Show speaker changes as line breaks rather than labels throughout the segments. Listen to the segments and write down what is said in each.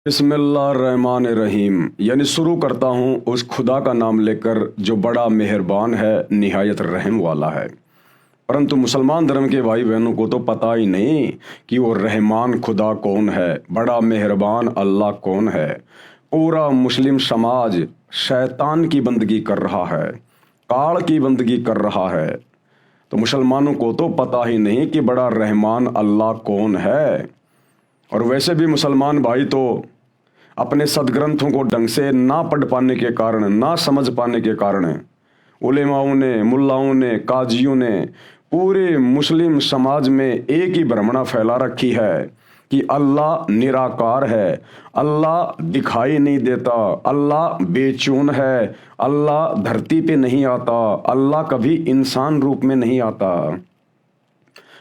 बिस्मिल्लाहिर्रहमानिर्रहीम यानी शुरू करता हूँ उस खुदा का नाम लेकर जो बड़ा मेहरबान है, निहायत रहम वाला है। परंतु मुसलमान धर्म के भाई बहनों को तो पता ही नहीं कि वो रहमान खुदा कौन है, बड़ा मेहरबान अल्लाह कौन है। पूरा मुस्लिम समाज शैतान की बंदगी कर रहा है, काल की बंदगी कर रहा है। तो मुसलमानों को तो पता ही नहीं कि बड़ा रहमान अल्लाह कौन है। और वैसे भी मुसलमान भाई तो अपने सदग्रंथों को ढंग से ना पढ़ पाने के कारण, ना समझ पाने के कारण उलेमाओं ने, मुल्लाओं ने, काजियों ने पूरे मुस्लिम समाज में एक ही भ्रमणा फैला रखी है कि अल्लाह निराकार है, अल्लाह दिखाई नहीं देता, अल्लाह बेचून है, अल्लाह धरती पे नहीं आता, अल्लाह कभी इंसान रूप में नहीं आता।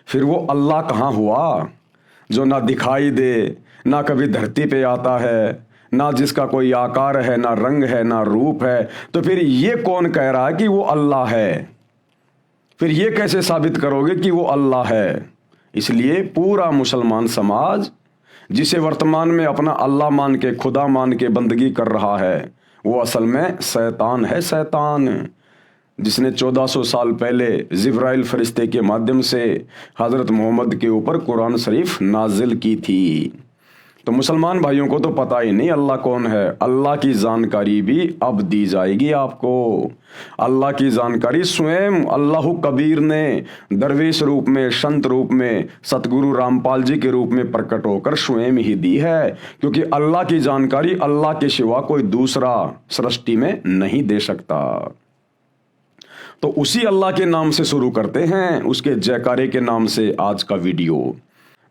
फिर वो अल्लाह कहाँ हुआ जो ना दिखाई दे, ना कभी धरती पे आता है, ना जिसका कोई आकार है, ना रंग है, ना रूप है। तो फिर ये कौन कह रहा है कि वो अल्लाह है? फिर ये कैसे साबित करोगे कि वो अल्लाह है? इसलिए पूरा मुसलमान समाज जिसे वर्तमान में अपना अल्लाह मान के, खुदा मान के बंदगी कर रहा है, वो असल में शैतान है। शैतान जिसने 1400 साल पहले जिब्राइल फरिश्ते के माध्यम से हज़रत मोहम्मद के ऊपर कुरान शरीफ नाजिल की थी। तो मुसलमान भाइयों को तो पता ही नहीं अल्लाह कौन है। अल्लाह की जानकारी भी अब दी जाएगी आपको। अल्लाह की जानकारी स्वयं अल्लाह कबीर ने दरवेश रूप में, संत रूप में, सतगुरु रामपाल जी के रूप में प्रकट होकर स्वयं ही दी है। क्योंकि अल्लाह की जानकारी अल्लाह के सिवा कोई दूसरा सृष्टि में नहीं दे सकता। तो उसी अल्लाह के नाम से शुरू करते हैं, उसके जयकारे के नाम से आज का वीडियो।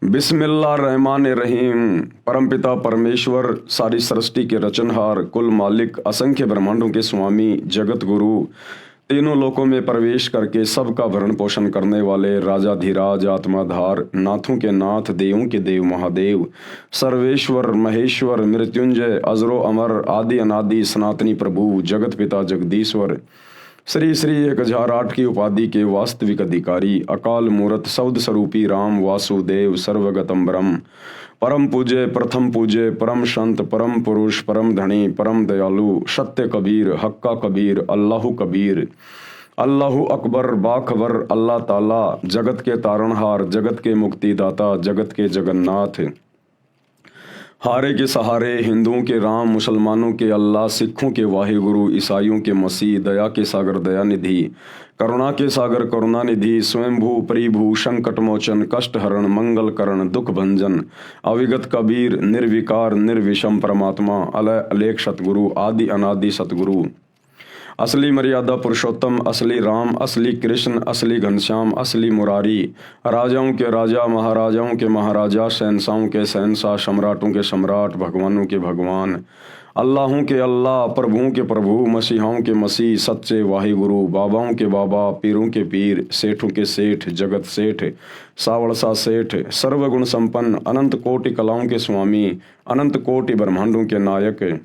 बिस्मिल्लाहिर्रहमानिर्रहीम। परमपिता परमेश्वर, सारी सृष्टि के रचनहार, कुल मालिक, असंख्य ब्रह्मांडों के स्वामी, जगत गुरु, तीनों लोकों में प्रवेश करके सबका भरण पोषण करने वाले राजाधिराज, आत्माधार, नाथों के नाथ, देवों के देव, महादेव, सर्वेश्वर, महेश्वर, मृत्युंजय, अजरो अमर, आदि अनादि, सनातनी प्रभु, जगत पिता जगदीश्वर, श्री श्री 1008 की उपाधि के वास्तविक अधिकारी, अकाल मूरत, शब्द स्वरूपी राम वासुदेव, सर्वगतम ब्रह्म, परम पूज्य, प्रथम पूज्य, परम संत, परम पुरुष, परम धनी, परम दयालु, सत्य कबीर, हक्का कबीर, अल्लाह कबीर, अल्लाह अकबर, बाखबर, अल्लाह ताला, जगत के तारणहार, जगत के मुक्तिदाता, जगत के जगन्नाथ, हारे के सहारे, हिंदुओं के राम, मुसलमानों के अल्लाह, सिखों के वाहिगुरु, ईसाइयों के मसीह, दया के सागर दयानिधि, करुणा के सागर करुणानिधि, स्वयंभू परिभू, संकट मोचन, कष्ट हरण, मंगल करण, दुख भंजन, अविगत कबीर, निर्विकार निर्विषम परमात्मा, अलय अलेख सतगुरु, आदि अनादि सतगुरु, असली मर्यादा पुरुषोत्तम, असली राम, असली कृष्ण, असली घनश्याम, असली मुरारी, राजाओं के राजा, महाराजाओं के महाराजा, शहंशाहों के शहंशाह, सम्राटों के सम्राट, भगवानों के भगवान, अल्लाहों के अल्लाह, प्रभुओं के प्रभु, मसीहाओं के मसीह, सच्चे वाहिगुरु, बाबाओं के बाबा, पीरों के पीर, सेठों के सेठ, जगत सेठ, सावड़सा सेठ, सर्वगुण संपन्न, अनंत कोटि कलाओं के स्वामी, अनंत कोटि ब्रह्मांडों के नायक,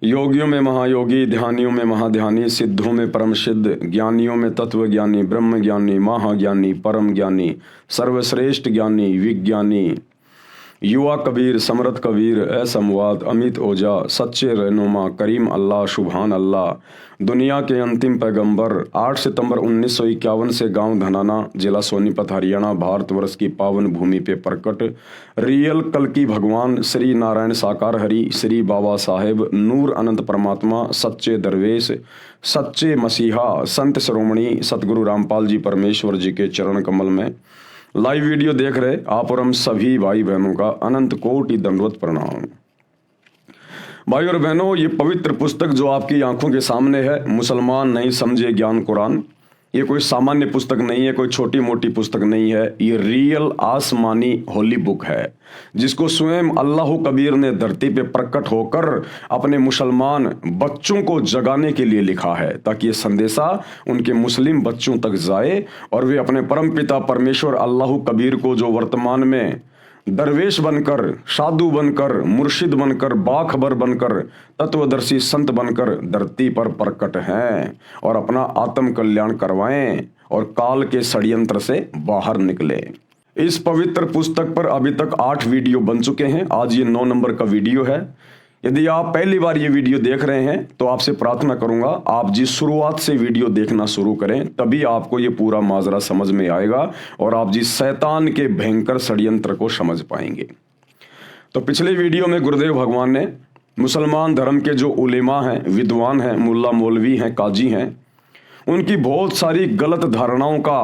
योगियों में महायोगी, ध्यानियों में महाध्यानी, सिद्धों में परम सिद्ध, ज्ञानियों में तत्व ज्ञानी, ब्रह्म ज्ञानी, महाज्ञानी, परम ज्ञानी, सर्वश्रेष्ठ ज्ञानी, विज्ञानी, युवा कबीर, समृद्ध कबीर, असमवाद, अमित ओझा, सच्चे रहनुमा, करीम अल्लाह, सुभान अल्लाह, दुनिया के अंतिम पैगंबर, 8 सितंबर 1951 से गांव धनाना, जिला सोनीपत, हरियाणा, भारतवर्ष की पावन भूमि पे प्रकट रियल कल की भगवान श्री नारायण साकार हरि, श्री बाबा साहेब, नूर अनंत परमात्मा, सच्चे दरवेश, सच्चे मसीहा, संत शिरोमणि सतगुरु रामपाल जी परमेश्वर जी के चरण कमल में लाइव वीडियो देख रहे आप और हम सभी भाई बहनों का अनंत कोटि दंडवत प्रणाम। भाई और बहनों, ये पवित्र पुस्तक जो आपकी आंखों के सामने है, मुसलमान नहीं समझे ज्ञान कुरान, ये कोई सामान्य पुस्तक नहीं है, कोई छोटी मोटी पुस्तक नहीं है। ये रियल आसमानी होली बुक है, जिसको स्वयं अल्लाह कबीर ने धरती पे प्रकट होकर अपने मुसलमान बच्चों को जगाने के लिए लिखा है, ताकि ये संदेशा उनके मुस्लिम बच्चों तक जाए और वे अपने परम पिता परमेश्वर अल्लाह कबीर को, जो वर्तमान में दरवेश बनकर, साधु बनकर, मुर्शिद बनकर, बाखबर बनकर, तत्वदर्शी संत बनकर धरती पर प्रकट हैं, और अपना आत्म कल्याण करवाएं और काल के षड्यंत्र से बाहर निकले। इस पवित्र पुस्तक पर अभी तक 8 वीडियो बन चुके हैं। आज ये 9 नंबर का वीडियो है। यदि आप पहली बार ये वीडियो देख रहे हैं तो आपसे प्रार्थना करूंगा आप जी शुरुआत से वीडियो देखना शुरू करें, तभी आपको ये पूरा माजरा समझ में आएगा और आप जी शैतान के भयंकर षड्यंत्र को समझ पाएंगे। तो पिछले वीडियो में गुरुदेव भगवान ने मुसलमान धर्म के जो उलेमा हैं, विद्वान हैं, मुल्ला मौलवी हैं, काजी हैं, उनकी बहुत सारी गलत धारणाओं का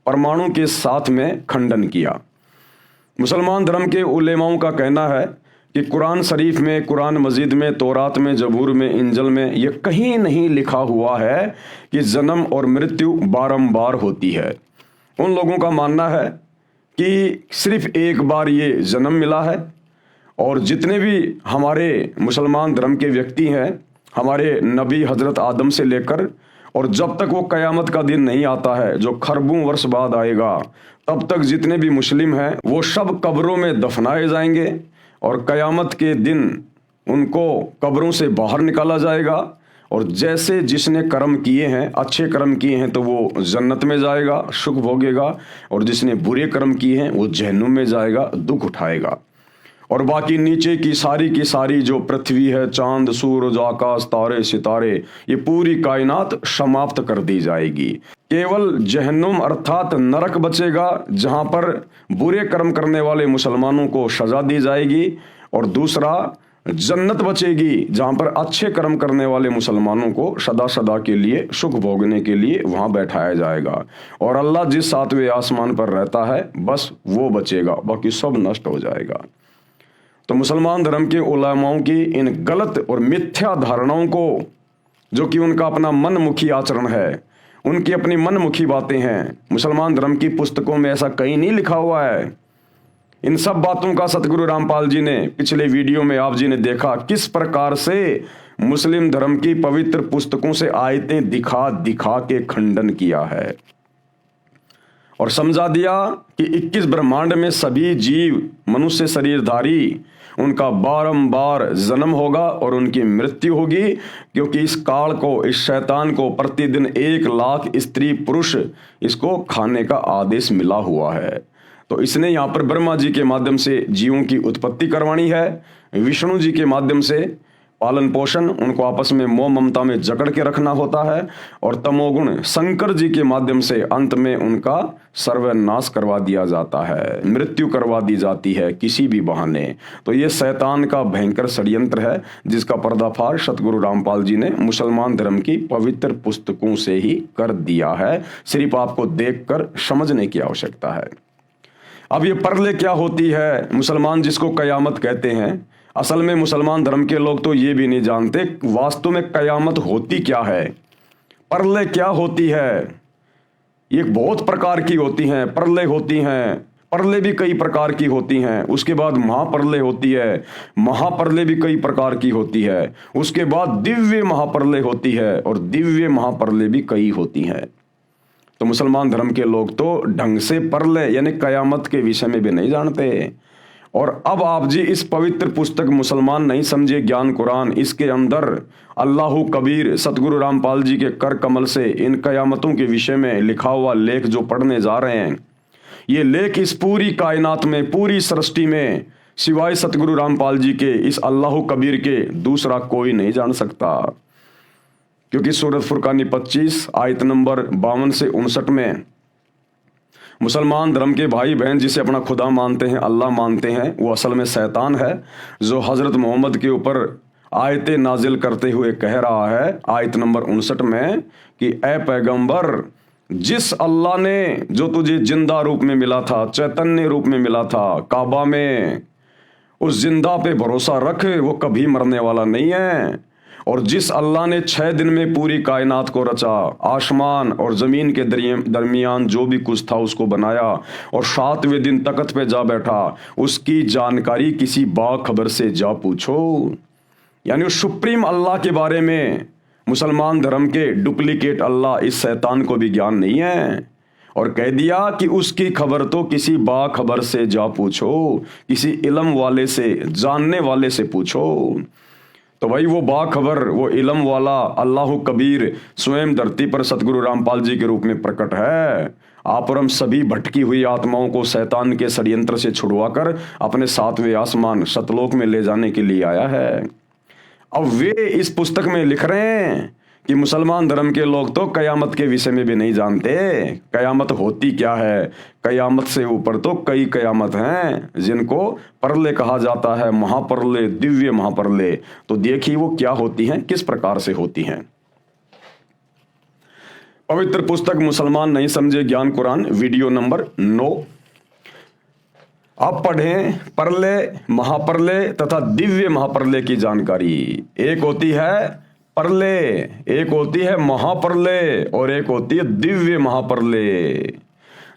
परमाणु के साथ में खंडन किया। मुसलमान धर्म के उलेमाओं का कहना है कि कुरान शरीफ में, कुरान मजीद में, तौरात में, जबूर में, इंजल में ये कहीं नहीं लिखा हुआ है कि जन्म और मृत्यु बारंबार होती है। उन लोगों का मानना है कि सिर्फ एक बार ये जन्म मिला है और जितने भी हमारे मुसलमान धर्म के व्यक्ति हैं, हमारे नबी हजरत आदम से लेकर और जब तक वो कयामत का दिन नहीं आता है जो खरबों वर्ष बाद आएगा, तब तक जितने भी मुस्लिम हैं वो सब कब्रों में दफनाए जाएंगे और कयामत के दिन उनको कब्रों से बाहर निकाला जाएगा। और जैसे जिसने कर्म किए हैं, अच्छे कर्म किए हैं तो वो जन्नत में जाएगा, सुख भोगेगा, और जिसने बुरे कर्म किए हैं वो जहन्नुम में जाएगा, दुख उठाएगा। और बाकी नीचे की सारी जो पृथ्वी है, चांद, सूरज, आकाश, तारे, सितारे, ये पूरी कायनात समाप्त कर दी जाएगी। केवल जहन्नुम अर्थात नरक बचेगा जहां पर बुरे कर्म करने वाले मुसलमानों को सजा दी जाएगी, और दूसरा जन्नत बचेगी जहां पर अच्छे कर्म करने वाले मुसलमानों को सदा सदा के लिए सुख भोगने के लिए वहां बैठाया जाएगा। और अल्लाह जिस 7वें आसमान पर रहता है बस वो बचेगा, बाकी सब नष्ट हो जाएगा। तो मुसलमान धर्म के उलेमाओं की इन गलत और मिथ्या धारणाओं को, जो कि उनका अपना मनमुखी आचरण है, उनकी अपनी मनमुखी बातें हैं, मुसलमान धर्म की पुस्तकों में ऐसा कहीं नहीं लिखा हुआ है। इन सब बातों का सतगुरु रामपाल जी ने पिछले वीडियो में आप जी ने देखा किस प्रकार से मुस्लिम धर्म की पवित्र पुस्तकों से आयतें दिखा दिखा के खंडन किया है और समझा दिया कि 21 ब्रह्मांड में सभी जीव मनुष्य शरीरधारी, उनका बारंबार जन्म होगा और उनकी मृत्यु होगी, क्योंकि इस काल को, इस शैतान को प्रतिदिन 1 लाख स्त्री पुरुष इसको खाने का आदेश मिला हुआ है। तो इसने यहाँ पर ब्रह्मा जी के माध्यम से जीवों की उत्पत्ति करवानी है, विष्णु जी के माध्यम से पालन पोषण, उनको आपस में मोह ममता में जकड़ के रखना होता है, और तमोगुण शंकर जी के माध्यम से अंत में उनका सर्वनाश करवा दिया जाता है, मृत्यु करवा दी जाती है किसी भी बहाने। तो ये शैतान का भयंकर षड्यंत्र है जिसका पर्दाफाश सतगुरु रामपाल जी ने मुसलमान धर्म की पवित्र पुस्तकों से ही कर दिया है। सिर्फ आपको देखकर समझने की आवश्यकता है। अब ये परले क्या होती है, मुसलमान जिसको कयामत कहते हैं, असल में मुसलमान धर्म के लोग तो ये भी नहीं जानते वास्तव में कयामत होती क्या है, परले क्या होती है। ये बहुत प्रकार की होती हैं, परले होती हैं, परले भी कई प्रकार की होती हैं। उसके बाद महापरले होती है, महापरले भी कई प्रकार की होती है। उसके बाद दिव्य महापरले होती है और दिव्य महापरले भी कई होती हैं। तो मुसलमान धर्म के लोग तो ढंग से परले यानी कयामत के विषय में भी नहीं जानते। और अब आप जी इस पवित्र पुस्तक मुसलमान नहीं समझे ज्ञान कुरान, इसके अंदर अल्लाहु कबीर सतगुरु रामपाल जी के कर कमल से इन कयामतों के विषय में लिखा हुआ लेख जो पढ़ने जा रहे हैं, ये लेख इस पूरी कायनात में, पूरी सृष्टि में सिवाय सतगुरु रामपाल जी के, इस अल्लाहु कबीर के दूसरा कोई नहीं जान सकता। क्योंकि सूरत फुरकानी 25 आयत नंबर 52 से 59 में मुसलमान धर्म के भाई बहन जिसे अपना खुदा मानते हैं, अल्लाह मानते हैं, वो असल में शैतान है जो हजरत मोहम्मद के ऊपर आयतें नाजिल करते हुए कह रहा है आयत नंबर 59 में कि ए पैगंबर, जिस अल्लाह ने जो तुझे जिंदा रूप में मिला था, चैतन्य रूप में मिला था काबा में, उस जिंदा पे भरोसा रख, वो कभी मरने वाला नहीं है। और जिस अल्लाह ने 6 दिन में पूरी कायनात को रचा, आसमान और जमीन के दरमियान जो भी कुछ था उसको बनाया और 7वें दिन तख्त पे जा बैठा, उसकी जानकारी किसी बाखबर से जा पूछो। यानी उस सुप्रीम अल्लाह के बारे में मुसलमान धर्म के डुप्लीकेट अल्लाह इस शैतान को भी ज्ञान नहीं है। और कह दिया कि उसकी खबर तो किसी बाखबर से जा पूछो, किसी इल्म वाले से, जानने वाले से पूछो। तो भाई वो बाखबर, वो इल्म वाला अल्लाह कबीर स्वयं धरती पर सतगुरु रामपाल जी के रूप में प्रकट है। आप और हम सभी भटकी हुई आत्माओं को शैतान के षड्यंत्र से छुड़वाकर अपने सातवें आसमान सतलोक में ले जाने के लिए आया है। अब वे इस पुस्तक में लिख रहे हैं कि मुसलमान धर्म के लोग तो कयामत के विषय में भी नहीं जानते। कयामत होती क्या है? कयामत से ऊपर तो कई कयामत हैं जिनको परले कहा जाता है, महापरले, दिव्य महापरले। तो देखिए वो क्या होती हैं, किस प्रकार से होती हैं। पवित्र पुस्तक मुसलमान नहीं समझे ज्ञान कुरान, वीडियो नंबर 9। आप पढ़ें परले, महापरले तथा दिव्य महापरले की जानकारी। एक होती है परले, एक होती है महापरले और एक होती है दिव्य महापरले।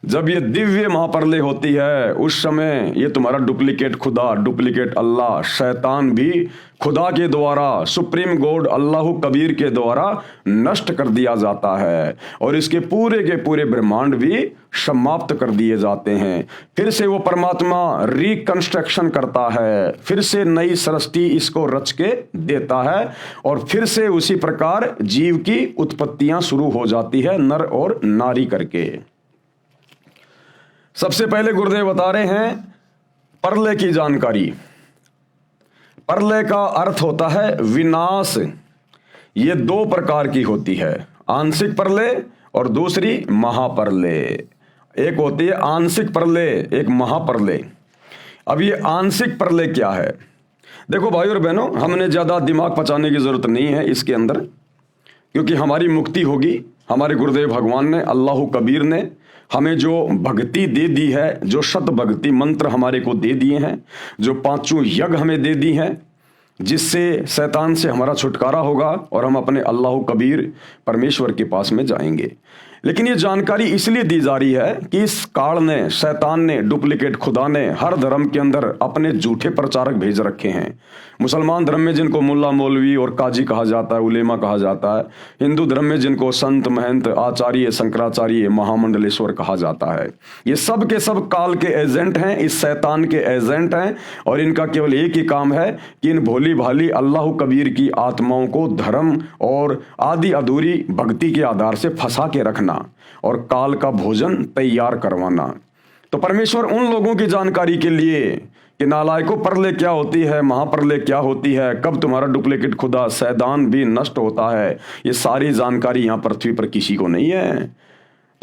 जब ये दिव्य महापरले होती है उस समय ये तुम्हारा डुप्लीकेट खुदा, डुप्लीकेट अल्लाह, शैतान भी खुदा के द्वारा, सुप्रीम गॉड अल्लाह कबीर के द्वारा नष्ट कर दिया जाता है और इसके पूरे के पूरे ब्रह्मांड भी समाप्त कर दिए जाते हैं। फिर से वो परमात्मा रिकंस्ट्रक्शन करता है, फिर से नई सृष्टि इसको रच के देता है और फिर से उसी प्रकार जीव की उत्पत्तियां शुरू हो जाती है, नर और नारी करके। सबसे पहले गुरुदेव बता रहे हैं परले की जानकारी। परले का अर्थ होता है विनाश। ये दो प्रकार की होती है, आंशिक परले और दूसरी महापरले। एक होती है आंशिक परले, एक महापरले। अब ये आंशिक परले क्या है? देखो भाई और बहनों, हमने ज्यादा दिमाग पचाने की जरूरत नहीं है इसके अंदर, क्योंकि हमारी मुक्ति होगी। हमारे गुरुदेव भगवान ने, अल्लाह कबीर ने हमें जो भक्ति दे दी है, जो शत भक्ति मंत्र हमारे को दे दिए हैं, जो पांचों यज्ञ हमें दे दी हैं, जिससे शैतान से हमारा छुटकारा होगा और हम अपने अल्लाह कबीर परमेश्वर के पास में जाएंगे। लेकिन ये जानकारी इसलिए दी जा रही है कि इस काल ने, शैतान ने, डुप्लीकेट खुदा ने हर धर्म के अंदर अपने झूठे प्रचारक भेज रखे हैं। मुसलमान धर्म में जिनको मुल्ला मौलवी और काजी कहा जाता है, उलेमा कहा जाता है। हिंदू धर्म में जिनको संत, महंत, आचार्य, शंकराचार्य, महामंडलेश्वर कहा जाता है। ये सब के सब काल के एजेंट हैं, इस शैतान के एजेंट हैं और इनका केवल एक ही काम है कि इन भोली भाली अल्लाह कबीर की आत्माओं को धर्म और आदि अधूरी भक्ति के आधार से फंसा के रखना और काल का भोजन तैयार करवाना। तो परमेश्वर उन लोगों की जानकारी के लिए कि नालायकों, परले क्या होती है, महापरले क्या होती है, कब तुम्हारा डुप्लीकेट खुदा शैतान भी नष्ट होता है, ये सारी जानकारी यहां पृथ्वी पर किसी को नहीं है।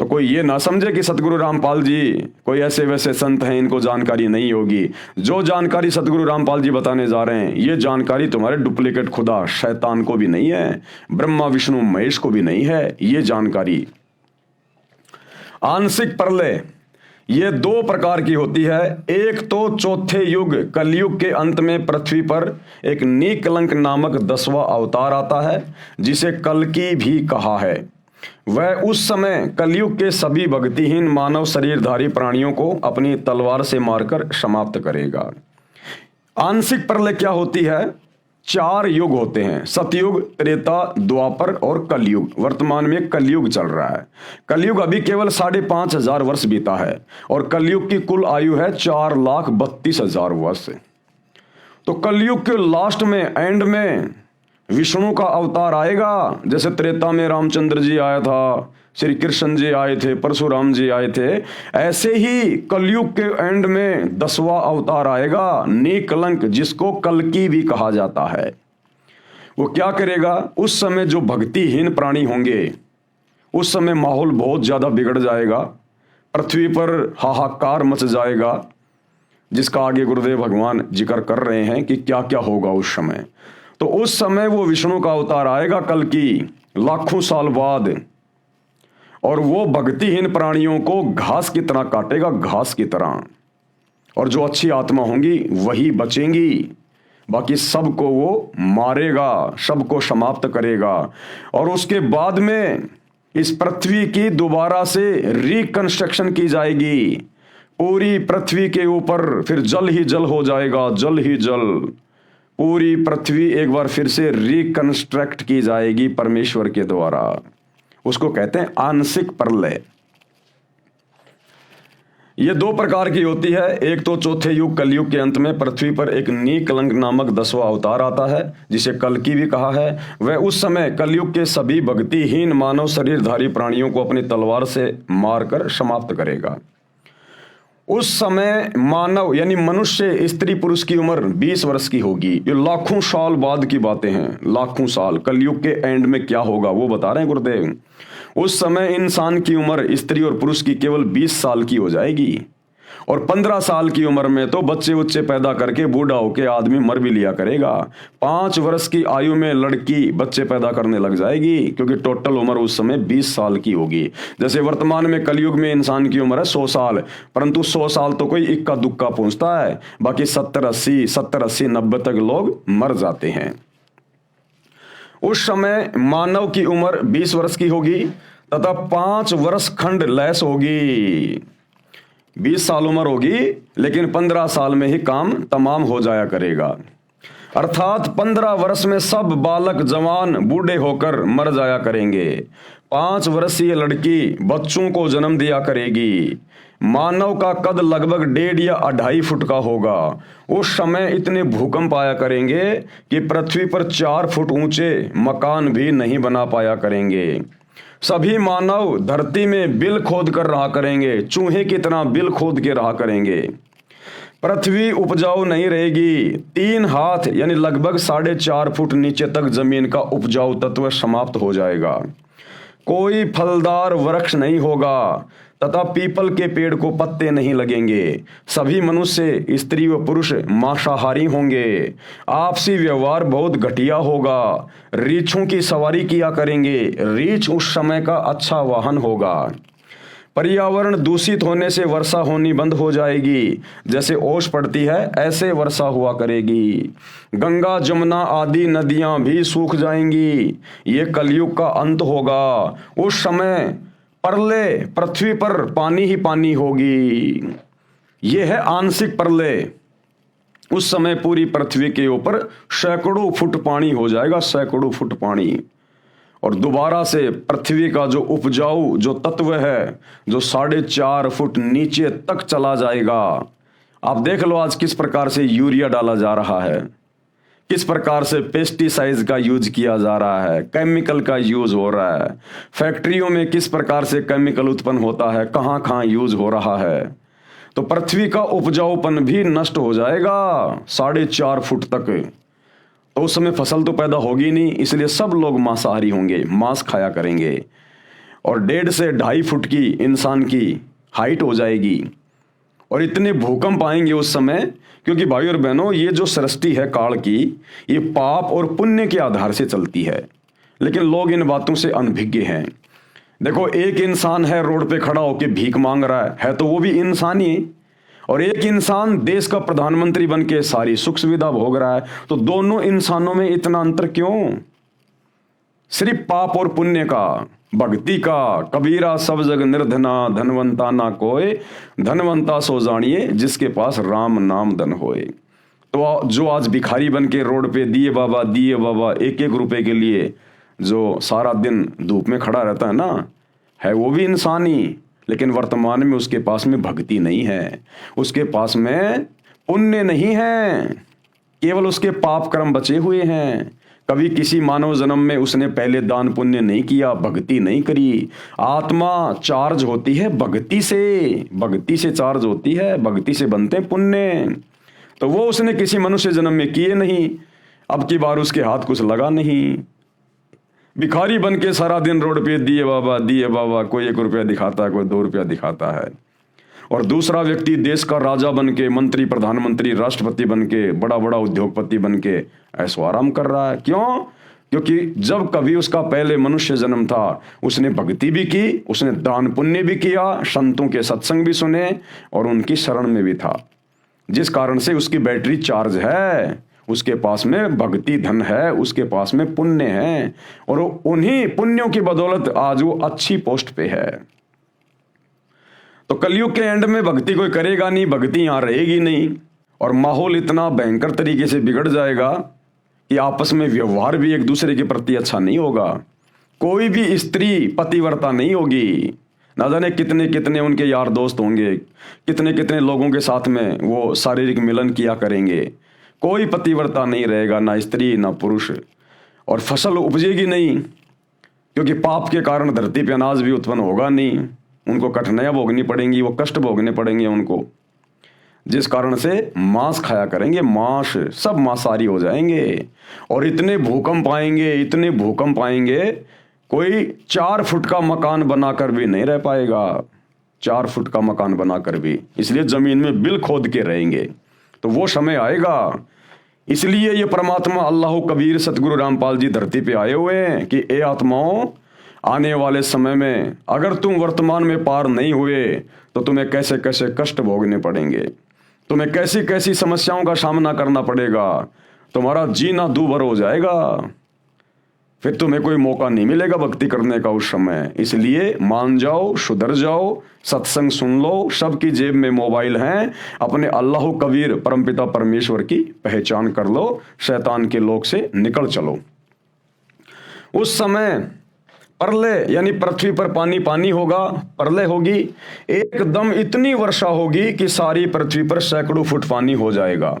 तो कोई ये ना समझे कि सतगुरु रामपाल जी कोई ऐसे वैसे संत हैं, इनको जानकारी नहीं होगी। जो जानकारी सतगुरु रामपाल जी बताने जा रहे हैं, ये जानकारी तुम्हारे डुप्लीकेट खुदा शैतान को भी नहीं है, ब्रह्मा विष्णु महेश को भी नहीं है। ये जानकारी आंशिक परले ये दो प्रकार की होती है। एक तो चौथे युग, कलयुग के अंत में पृथ्वी पर एक निकलंक नामक 10वां अवतार आता है, जिसे कल्कि भी कहा है। वह उस समय कलयुग के सभी भक्तिहीन मानव शरीरधारी प्राणियों को अपनी तलवार से मारकर समाप्त करेगा। आंशिक प्रलय क्या होती है? 4 युग होते हैं, सतयुग, त्रेता, द्वापर और कलयुग। वर्तमान में कलयुग चल रहा है। कलयुग अभी केवल 5,500 वर्ष बीता है और कलयुग की कुल आयु है 4,32,000 वर्ष। तो कलयुग के लास्ट में, एंड में विष्णु का अवतार आएगा। जैसे त्रेता में रामचंद्र जी आया था, श्री कृष्ण जी आए थे, परशुराम जी आए थे, ऐसे ही कलयुग के एंड में 10वां अवतार आएगा, निकलंक, जिसको कल्कि भी कहा जाता है। वो क्या करेगा? उस समय जो भक्तिहीन प्राणी होंगे, उस समय माहौल बहुत ज्यादा बिगड़ जाएगा, पृथ्वी पर हाहाकार मच जाएगा, जिसका आगे गुरुदेव भगवान जिक्र कर रहे हैं कि क्या क्या होगा उस समय। तो उस समय वो विष्णु का अवतार आएगा कल्कि, लाखों साल बाद, और वो भक्तिहीन प्राणियों को घास की तरह काटेगा, घास की तरह। और जो अच्छी आत्मा होंगी वही बचेंगी, बाकी सबको वो मारेगा, सबको समाप्त करेगा। और उसके बाद में इस पृथ्वी की दोबारा से रिकंस्ट्रक्शन की जाएगी। पूरी पृथ्वी के ऊपर फिर जल ही जल हो जाएगा, जल ही जल। पूरी पृथ्वी एक बार फिर से रिकंस्ट्रक्ट की जाएगी परमेश्वर के द्वारा। उसको कहते हैं आंशिक प्रलय। ये दो प्रकार की होती है। एक तो चौथे युग कलयुग के अंत में पृथ्वी पर एक नीकलंक नामक 10वां अवतार आता है, जिसे कल्कि भी कहा है। वह उस समय कलयुग के सभी भक्तिहीन मानव शरीरधारी प्राणियों को अपनी तलवार से मारकर समाप्त करेगा। उस समय मानव यानी मनुष्य, स्त्री पुरुष की उम्र 20 वर्ष की होगी। ये लाखों साल बाद की बातें हैं, लाखों साल। कलयुग के एंड में क्या होगा वो बता रहे हैं गुरुदेव। उस समय इंसान की उम्र स्त्री और पुरुष की केवल 20 साल की हो जाएगी, और 15 साल की उम्र में तो बच्चे उच्चे पैदा करके बूढ़ा होके आदमी मर भी लिया करेगा। 5 वर्ष की आयु में लड़की बच्चे पैदा करने लग जाएगी, क्योंकि टोटल उम्र उस समय 20 साल की होगी। जैसे वर्तमान में कलयुग में इंसान की उम्र है 100 साल, परंतु 100 साल तो कोई इक्का दुक्का पहुंचता है, बाकी 70-80 90 तक लोग मर जाते हैं। उस समय मानव की उम्र 20 वर्ष की होगी तथा 5 वर्ष खंड लैस होगी। 20 साल उम्र होगी, लेकिन 15 साल में ही काम तमाम हो जाया करेगा। अर्थात 15 वर्ष में सब बालक जवान बूढ़े होकर मर जाया करेंगे। 5 वर्षीय लड़की बच्चों को जन्म दिया करेगी। मानव का कद लगभग 1.5 या 2.5 फुट का होगा। उस समय इतने भूकंप आया करेंगे कि पृथ्वी पर 4 फुट ऊंचे मकान भी नहीं बना पाया करेंगे। सभी मानव धरती में बिल खोद कर रहा करेंगे, चूहे की तरह बिल खोद के रहा करेंगे। पृथ्वी उपजाऊ नहीं रहेगी। 3 हाथ यानी लगभग 4.5 फुट नीचे तक जमीन का उपजाऊ तत्व समाप्त हो जाएगा। कोई फलदार वृक्ष नहीं होगा तथा पीपल के पेड़ को पत्ते नहीं लगेंगे। सभी मनुष्य, स्त्री व पुरुष मांसाहारी होंगे। आपसी व्यवहार बहुत घटिया होगा। रीछों की सवारी किया करेंगे। रीछ उस समय का अच्छा वाहन होगा। पर्यावरण दूषित होने से वर्षा होनी बंद हो जाएगी। जैसे ओस पड़ती है ऐसे वर्षा हुआ करेगी। गंगा जमुना आदि नदियां भी सूख जाएंगी। ये कलयुग का अंत होगा। उस समय प्रलय, पृथ्वी पर पानी ही पानी होगी। यह है आंशिक प्रलय। उस समय पूरी पृथ्वी के ऊपर सैकड़ों फुट पानी हो जाएगा, सैकड़ों फुट पानी। और दोबारा से पृथ्वी का जो उपजाऊ जो तत्व है, जो 4.5 फुट नीचे तक चला जाएगा। आप देख लो आज किस प्रकार से यूरिया डाला जा रहा है, किस प्रकार से पेस्टिसाइड्स का यूज किया जा रहा है, केमिकल का यूज हो रहा है। फैक्ट्रियों में किस प्रकार से केमिकल उत्पन्न होता है, कहाँ कहाँ यूज हो रहा है। तो पृथ्वी का उपजाऊपन भी नष्ट हो जाएगा 4.5 फुट तक। तो उस समय फसल तो पैदा होगी नहीं, इसलिए सब लोग मांसाहारी होंगे, मांस खाया करेंगे। और 1.5 से 2.5 फुट की इंसान की हाइट हो जाएगी। और इतने भूकंप आएंगे उस समय, क्योंकि भाई और बहनों ये जो सृष्टि है काल की, ये पाप और पुण्य के आधार से चलती है। लेकिन लोग इन बातों से अनभिज्ञ हैं। देखो, एक इंसान है रोड पे खड़ा होकर भीख मांग रहा है तो वो भी इंसान ही। और एक इंसान देश का प्रधानमंत्री बन के सारी सुख सुविधा भोग रहा है। तो दोनों इंसानों में इतना अंतर क्यों? सिर्फ पाप और पुण्य का, भक्ति का। कबीरा सब जग निर्धना, धनवंता ना कोय, धनवंता सो जानिए जिसके पास राम नाम धन होए। तो जो आज भिखारी बन के रोड पे दिए बाबा 1-1 रुपए के लिए जो सारा दिन धूप में खड़ा रहता है ना, है वो भी इंसान ही। लेकिन वर्तमान में उसके पास में भक्ति नहीं है, उसके पास में पुण्य नहीं है, केवल उसके पाप कर्म बचे हुए हैं। कभी किसी मानव जन्म में उसने पहले दान पुण्य नहीं किया, भक्ति नहीं करी। आत्मा चार्ज होती है भक्ति से, भक्ति से चार्ज होती है, भक्ति से बनते हैं पुण्य। तो वो उसने किसी मनुष्य जन्म में किए नहीं, अब की बार उसके हाथ कुछ लगा नहीं। भिखारी बन के सारा दिन रोड पे दिए बाबा, कोई 1 रुपया दिखाता है, कोई 2 रुपया दिखाता है। और दूसरा व्यक्ति देश का राजा बन के, मंत्री, प्रधानमंत्री, राष्ट्रपति बन के, बड़ा बड़ा उद्योगपति बन के ऐशो आराम कर रहा है। क्यों? क्योंकि जब कभी उसका पहले मनुष्य जन्म था, उसने भक्ति भी की, उसने दान पुण्य भी किया, संतों के सत्संग भी सुने और उनकी शरण में भी था, जिस कारण से उसकी बैटरी चार्ज है। उसके पास में भक्ति धन है, उसके पास में पुण्य है, और उन्हीं पुण्यों की बदौलत आज वो अच्छी पोस्ट पे है। तो कलयुग के एंड में भक्ति कोई करेगा नहीं, भक्ति यहां रहेगी नहीं, और माहौल इतना भयंकर तरीके से बिगड़ जाएगा कि आपस में व्यवहार भी एक दूसरे के प्रति अच्छा नहीं होगा। कोई भी स्त्री पतिव्रता नहीं होगी। ना जाने कितने कितने उनके यार दोस्त होंगे, कितने कितने लोगों के साथ में वो शारीरिक मिलन किया करेंगे। कोई पतिव्रता नहीं रहेगा, ना स्त्री ना पुरुष, और फसल उपजेगी नहीं, क्योंकि पाप के कारण धरती पे अनाज भी उत्पन्न होगा नहीं। उनको कठिनाइयां भोगनी पड़ेंगी, वो कष्ट भोगने पड़ेंगे उनको, जिस कारण से मांस खाया करेंगे, मांस सब मांसाहारी हो जाएंगे। और इतने भूकंप आएंगे, इतने भूकंप आएंगे, कोई 4 फुट का मकान बनाकर भी नहीं रह पाएगा, 4 फुट का मकान बनाकर भी, इसलिए जमीन में बिल खोद के रहेंगे। तो वो समय आएगा, इसलिए ये परमात्मा अल्लाह कबीर सतगुरु रामपाल जी धरती पे आए हुए हैं कि ए आत्माओं, आने वाले समय में अगर तुम वर्तमान में पार नहीं हुए तो तुम्हें कैसे कैसे कष्ट भोगने पड़ेंगे, तुम्हें कैसी कैसी समस्याओं का सामना करना पड़ेगा, तुम्हारा जीना दूभर हो जाएगा, फिर तुम्हें कोई मौका नहीं मिलेगा भक्ति करने का उस समय। इसलिए मान जाओ, सुधर जाओ, सत्संग सुन लो, सबकी जेब में मोबाइल हैं, अपने अल्लाह कबीर परमपिता परमेश्वर की पहचान कर लो, शैतान के लोक से निकल चलो। उस समय प्रलय यानी पृथ्वी पर पानी पानी होगा, प्रलय होगी, एकदम इतनी वर्षा होगी कि सारी पृथ्वी पर सैकड़ों फुट पानी हो जाएगा।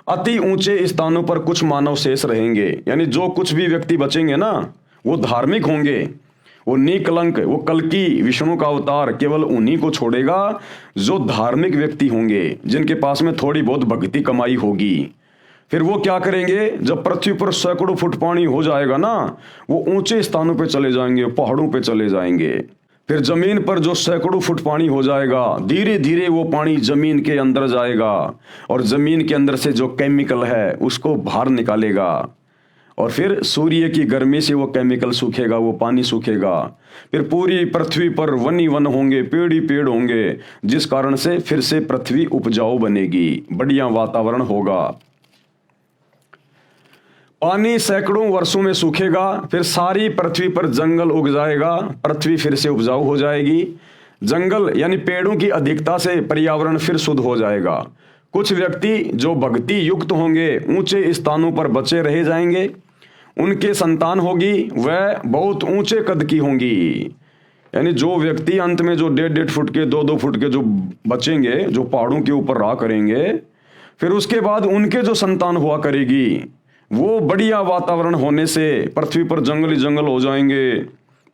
अति ऊंचे स्थानों पर कुछ मानव शेष रहेंगे, यानी जो कुछ भी व्यक्ति बचेंगे ना, वो धार्मिक होंगे, वो निकलंक, वो कल्कि विष्णु का अवतार केवल उन्हीं को छोड़ेगा जो धार्मिक व्यक्ति होंगे, जिनके पास में थोड़ी बहुत भक्ति कमाई होगी। फिर वो क्या करेंगे, जब पृथ्वी पर सैकड़ों फुट पानी हो जाएगा ना, वो ऊंचे स्थानों पे चले जाएंगे, पहाड़ों पे चले जाएंगे। फिर जमीन पर जो सैकड़ों फुट पानी हो जाएगा, धीरे धीरे वो पानी जमीन के अंदर जाएगा और जमीन के अंदर से जो केमिकल है उसको बाहर निकालेगा, और फिर सूर्य की गर्मी से वो केमिकल सूखेगा, वो पानी सूखेगा। फिर पूरी पृथ्वी पर वन ही वन होंगे, पेड़ ही पेड़ होंगे, जिस कारण से फिर से पृथ्वी उपजाऊ बनेगी, बढ़िया वातावरण होगा। पानी सैकड़ों वर्षों में सूखेगा, फिर सारी पृथ्वी पर जंगल उग जाएगा, पृथ्वी फिर से उपजाऊ हो जाएगी। जंगल यानी पेड़ों की अधिकता से पर्यावरण फिर शुद्ध हो जाएगा। कुछ व्यक्ति जो भक्ति युक्त होंगे ऊंचे स्थानों पर बचे रह जाएंगे, उनके संतान होगी, वह बहुत ऊंचे कद की होंगी। यानी जो व्यक्ति अंत में जो 1.5 फुट के 2-2 फुट के जो बचेंगे, जो पहाड़ों के ऊपर रहा करेंगे, फिर उसके बाद उनके जो संतान हुआ करेगी, वो बढ़िया वातावरण होने से पृथ्वी पर जंगल ही जंगल हो जाएंगे,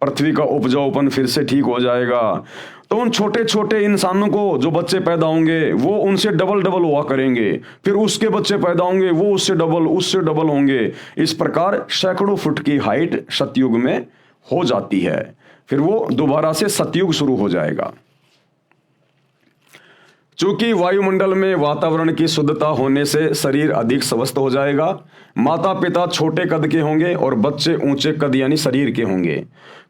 पृथ्वी का उपजाऊपन फिर से ठीक हो जाएगा। तो उन छोटे छोटे इंसानों को जो बच्चे पैदा होंगे वो उनसे डबल डबल हुआ करेंगे, फिर उसके बच्चे पैदा होंगे वो उससे डबल होंगे। इस प्रकार सैकड़ों फुट की हाइट सतयुग में हो जाती है, फिर वो दोबारा से सतयुग शुरू हो जाएगा। चूंकि वायुमंडल में वातावरण की शुद्धता होने से शरीर अधिक स्वस्थ हो जाएगा, माता पिता छोटे कद के होंगे और बच्चे ऊंचे कद यानी शरीर के होंगे।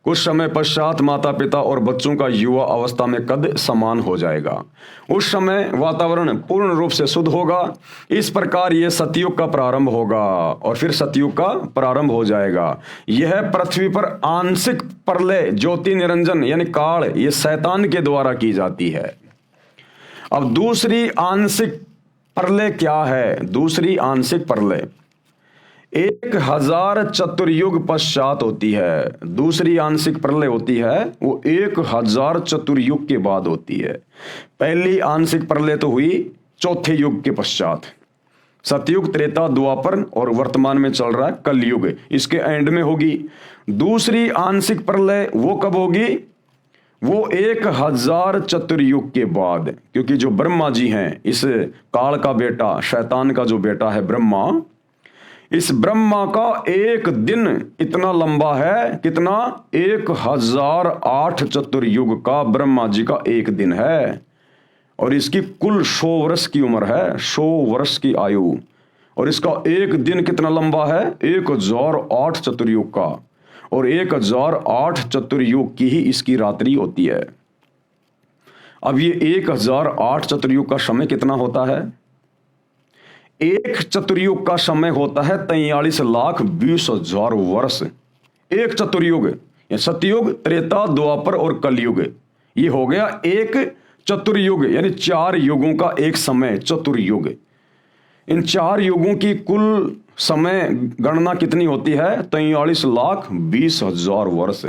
कुछ समय पश्चात माता पिता और बच्चों का युवा अवस्था में कद समान हो जाएगा। उस समय वातावरण पूर्ण रूप से शुद्ध होगा। इस प्रकार यह सतयुग का प्रारंभ होगा और फिर सतयुग का प्रारंभ हो जाएगा। यह पृथ्वी पर आंशिक प्रलय ज्योति निरंजन यानी काल, ये शैतान के द्वारा की जाती है। अब दूसरी आंशिक प्रलय क्या है? दूसरी आंशिक प्रलय 1000 चतुर्युग पश्चात होती है। दूसरी आंशिक प्रलय होती है वो 1000 चतुर्युग के बाद होती है। पहली आंशिक प्रलय तो हुई चौथे युग के पश्चात, सतयुग, त्रेता, द्वापर और वर्तमान में चल रहा है कलयुग, इसके एंड में होगी। दूसरी आंशिक प्रलय वो कब होगी? वो 1000 चतुर्युग के बाद, क्योंकि जो ब्रह्मा जी हैं, इस काल का बेटा, शैतान का जो बेटा है ब्रह्मा, इस ब्रह्मा का एक दिन इतना लंबा है, कितना? 1008 चतुर्युग का ब्रह्मा जी का एक दिन है, और इसकी कुल 100 वर्ष की उम्र है, 100 वर्ष की आयु, और इसका एक दिन कितना लंबा है? 1008 चतुर्युग का, और 1008 चतुर्युग की ही इसकी रात्रि होती है। अब ये 1008 चतुर्युग का समय कितना होता है? एक चतुर्युग का समय होता है 43,20,000 वर्ष। एक चतुर्युग, सतयुग, त्रेता, द्वापर और कलयुग, ये हो गया एक चतुर्युग, यानी 4 युगों का एक समय चतुर्युग। इन 4 युगों की कुल समय गणना कितनी होती है? 43,20,000 वर्ष।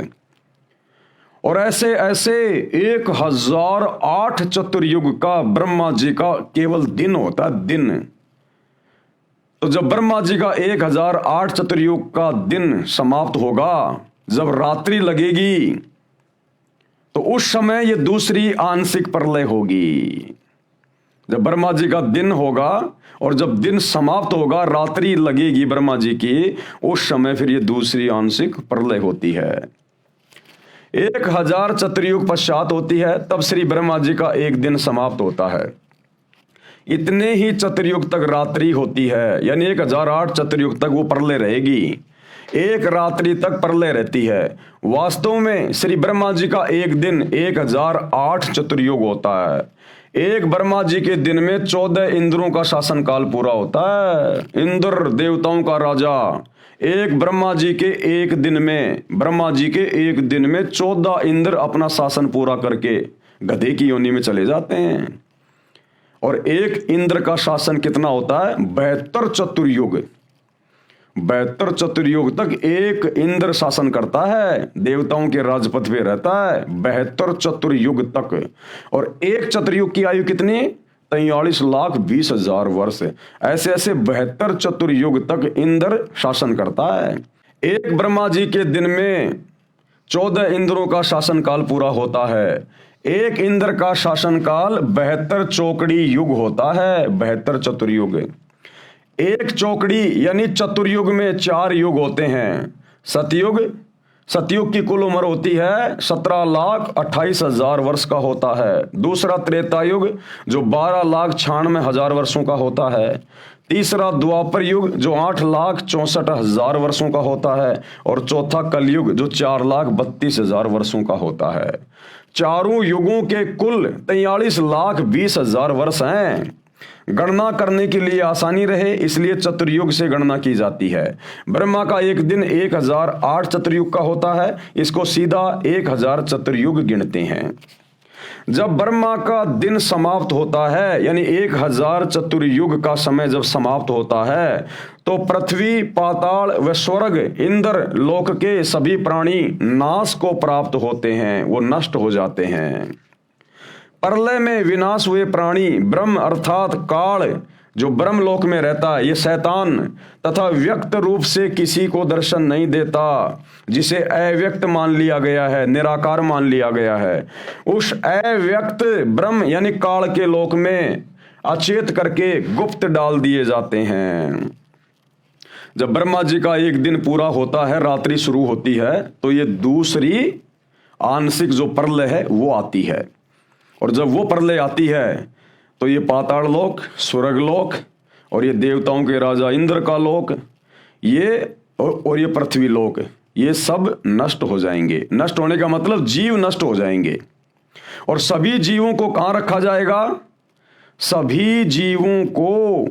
और ऐसे ऐसे 1008 चतुर्युग का ब्रह्मा जी का केवल दिन होता है, दिन। तो जब ब्रह्मा जी का 1008 चतुर्युग का दिन समाप्त होगा, जब रात्रि लगेगी, तो उस समय ये दूसरी आंशिक प्रलय होगी। जब ब्रह्मा जी का दिन होगा और जब दिन समाप्त होगा, रात्रि लगेगी ब्रह्मा जी की, उस समय फिर ये दूसरी आंशिक प्रलय होती है। 1000 चतुर्युग पश्चात होती है, तब श्री ब्रह्मा जी का एक दिन समाप्त होता है। इतने ही चतुर्युग तक रात्रि होती है, यानी 1008 चतुर्युग तक वो प्रलय रहेगी। एक रात्रि तक प्रलय रहती है। वास्तव में श्री ब्रह्मा जी का एक दिन 1008 चतुर्युग होता है। एक ब्रह्मा जी के दिन में 14 इंद्रों का शासन काल पूरा होता है। इंद्र देवताओं का राजा, एक ब्रह्मा जी के एक दिन में, ब्रह्मा जी के एक दिन में 14 इंद्र अपना शासन पूरा करके गधे की योनि में चले जाते हैं। और एक इंद्र का शासन कितना होता है? 72 चतुर्युग। 72 चतुर्युग तक एक इंद्र शासन करता है, देवताओं के राजपथ पे रहता है 72 चतुर्युग तक। और एक चतुर्युग की आयु कितनी? 43,20,000 वर्ष। ऐसे ऐसे 72 चतुर्युग तक इंद्र शासन करता है। एक ब्रह्मा जी के दिन में 14 इंद्रों का शासन काल पूरा होता है। एक इंद्र का शासन काल 72 चौकड़ी युग होता है, 72 चतुर्युग। एक चौकड़ी यानी चतुर्युग में 4 युग होते हैं। सतयुग की कुल उम्र होती है 17,28,000 वर्ष का होता है। दूसरा त्रेता युग जो 12,96,000 वर्षों का होता है। तीसरा द्वापर युग जो 8,64,000 वर्षों का होता है। और चौथा कलयुग जो 4,32,000 वर्षों का होता है। चारों युगों के कुल 43,20,000 वर्ष हैं। गणना करने के लिए आसानी रहे इसलिए चतुर्युग से गणना की जाती है। ब्रह्मा का एक दिन 1008 चतुर्युग का होता है, इसको सीधा 1000 चतुर्युग गिनते हैं। जब ब्रह्मा का दिन समाप्त होता है, यानी 1000 चतुर्युग का समय जब समाप्त होता है, तो पृथ्वी, पाताल व स्वर्ग, इंद्र लोक के सभी प्राणी नाश को प्राप्त होते हैं, वो नष्ट हो जाते हैं। प्रलय में विनाश हुए प्राणी ब्रह्म अर्थात काल जो ब्रह्मलोक में रहता है, ये शैतान तथा व्यक्त रूप से किसी को दर्शन नहीं देता, जिसे अव्यक्त मान लिया गया है, निराकार मान लिया गया है, उस अव्यक्त ब्रह्म यानी काल के लोक में अचेत करके गुप्त डाल दिए जाते हैं। जब ब्रह्मा जी का एक दिन पूरा होता है, रात्रि शुरू होती है, तो ये दूसरी आंशिक जो प्रलय है वो आती है। और जब वो प्रलय आती है तो ये पाताल लोक, स्वर्ग लोक और ये देवताओं के राजा इंद्र का लोक, ये और ये पृथ्वी लोक, ये सब नष्ट हो जाएंगे। नष्ट होने का मतलब जीव नष्ट हो जाएंगे। और सभी जीवों को कहां रखा जाएगा? सभी जीवों को,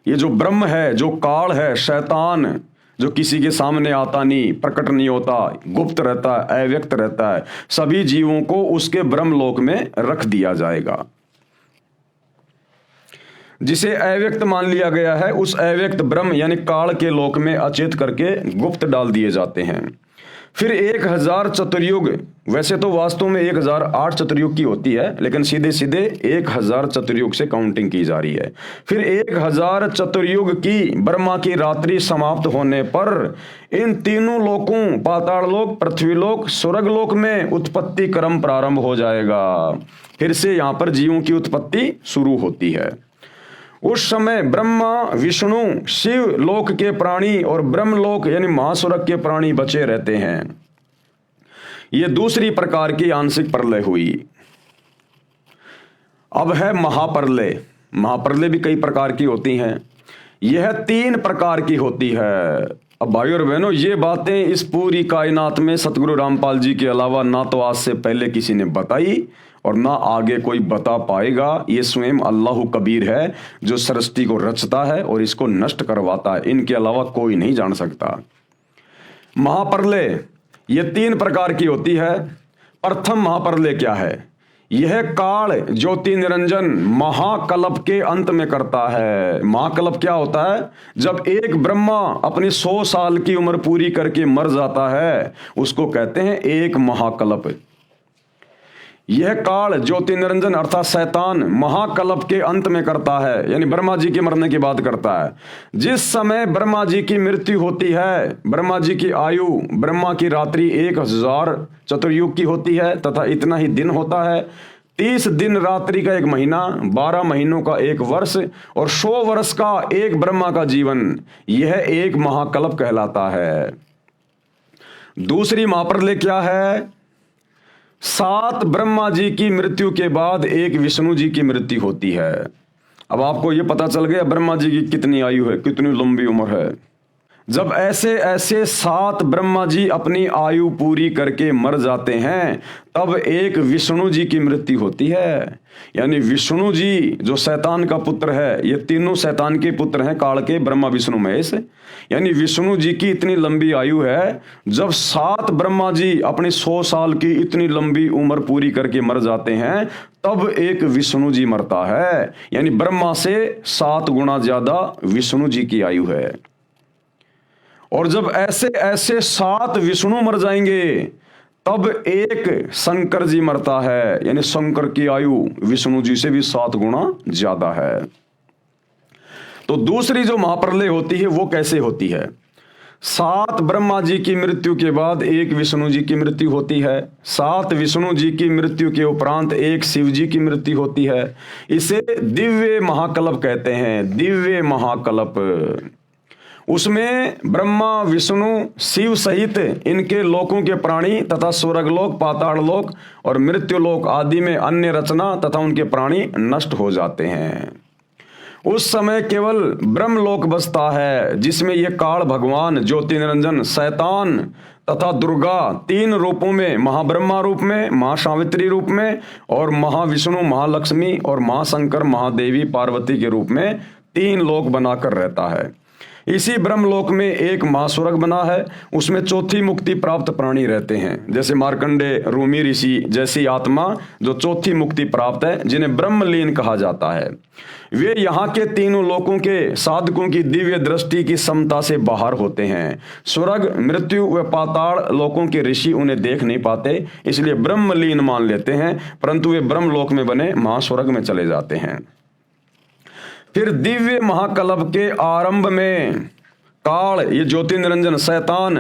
ये जो ब्रह्म है, जो काल है, शैतान जो किसी के सामने आता नहीं, प्रकट नहीं होता, गुप्त रहता है, अव्यक्त रहता है, सभी जीवों को उसके ब्रह्मलोक में रख दिया जाएगा। जिसे अव्यक्त मान लिया गया है, उस अव्यक्त ब्रह्म यानी काल के लोक में अचेत करके गुप्त डाल दिए जाते हैं। फिर 1000 चतुर्युग, वैसे तो वास्तव में 1008 चतुर्युग की होती है, लेकिन सीधे सीधे 1000 चतुर्युग से काउंटिंग की जा रही है। फिर 1000 चतुर्युग की ब्रह्मा की रात्रि समाप्त होने पर इन तीनों लोकों, पाताल लोक, पृथ्वी लोक, स्वर्ग लोक में उत्पत्ति क्रम प्रारंभ हो जाएगा। फिर से यहां पर जीवों की उत्पत्ति शुरू होती है। उस समय ब्रह्मा, विष्णु, शिव लोक के प्राणी और ब्रह्मलोक यानी महास्वर्ग के प्राणी बचे रहते हैं। यह दूसरी प्रकार की आंशिक प्रलय हुई। अब है महाप्रलय। महाप्रलय भी कई प्रकार की होती हैं, यह 3 प्रकार की होती है। अब भाइयों और बहनों, ये बातें इस पूरी कायनात में सतगुरु रामपाल जी के अलावा ना तो आज से पहले किसी ने बताई और ना आगे कोई बता पाएगा। ये स्वयं अल्लाह कबीर है जो सृष्टि को रचता है और इसको नष्ट करवाता है, इनके अलावा कोई नहीं जान सकता। महाप्रलय ये 3 प्रकार की होती है। प्रथम महाप्रलय क्या है? यह काल ज्योति निरंजन महाकल्प के अंत में करता है। महाकल्प क्या होता है? जब एक ब्रह्मा अपनी 100 साल की उम्र पूरी करके मर जाता है, उसको कहते हैं एक महाकल्प। यह काल ज्योति निरंजन अर्थात शैतान महाकल्प के अंत में करता है, यानी ब्रह्मा जी के मरने की बात करता है। जिस समय ब्रह्मा जी की मृत्यु होती है, ब्रह्मा जी की आयु, ब्रह्मा की रात्रि 1000 चतुर्युग की होती है तथा इतना ही दिन होता है। 30 दिन रात्रि का 1 महीना, 12 महीनों का 1 वर्ष और 100 वर्ष का एक ब्रह्मा का जीवन, यह एक महाकल्प कहलाता है। दूसरी महाप्रलय क्या है? 7 ब्रह्मा जी की मृत्यु के बाद एक विष्णु जी की मृत्यु होती है। अब आपको यह पता चल गया ब्रह्मा जी की कितनी आयु है, कितनी लंबी उम्र है। जब ऐसे ऐसे 7 ब्रह्मा जी अपनी आयु पूरी करके मर जाते हैं, तब एक विष्णु जी की मृत्यु होती है। यानी विष्णु जी जो शैतान का पुत्र है, ये तीनों शैतान के पुत्र हैं, काल के, ब्रह्मा विष्णु महेश। यानी विष्णु जी की इतनी लंबी आयु है, जब 7 ब्रह्मा जी अपनी 100 साल की इतनी लंबी उम्र पूरी करके मर जाते हैं, तब एक विष्णु जी मरता है। यानी ब्रह्मा से 7 गुना ज्यादा विष्णु जी की आयु है। और जब ऐसे ऐसे 7 विष्णु मर जाएंगे, तब एक शंकर जी मरता है। यानी शंकर की आयु विष्णु जी से भी 7 गुना ज्यादा है। तो दूसरी जो महाप्रलय होती है वो कैसे होती है? 7 ब्रह्मा जी की मृत्यु के बाद एक विष्णु जी की मृत्यु होती है। 7 विष्णु जी की मृत्यु के उपरांत एक शिव जी की मृत्यु होती है। इसे दिव्य महाकल्प कहते हैं, दिव्य महाकल्प। उसमें ब्रह्मा विष्णु शिव सहित इनके लोकों के प्राणी तथा स्वर्गलोक, पाताल लोक और मृत्युलोक आदि में अन्य रचना तथा उनके प्राणी नष्ट हो जाते हैं। उस समय केवल ब्रह्मलोक बसता है, जिसमें ये काल भगवान, ज्योति निरंजन, शैतान तथा दुर्गा 3 रूपों में, महाब्रह्मा रूप में, महासावित्री रूप में और महाविष्णु, महालक्ष्मी और महाशंकर, महादेवी, पार्वती के रूप में 3 लोक बनाकर रहता है। इसी ब्रह्मलोक में एक महास्वर्ग बना है, उसमें चौथी मुक्ति प्राप्त प्राणी रहते हैं, जैसे मार्कंडे, रूमी ऋषि जैसी आत्मा जो चौथी मुक्ति प्राप्त है, जिन्हें ब्रह्मलीन कहा जाता है। वे यहाँ के तीनों लोकों के साधकों की दिव्य दृष्टि की क्षमता से बाहर होते हैं। स्वर्ग, मृत्यु व पाताल लोकों के ऋषि उन्हें देख नहीं पाते, इसलिए ब्रह्मलीन मान लेते हैं, परंतु वे ब्रह्मलोक में बने महास्वर्ग में चले जाते हैं। फिर दिव्य महाकल्प के आरंभ में काल, ये ज्योति निरंजन, शैतान,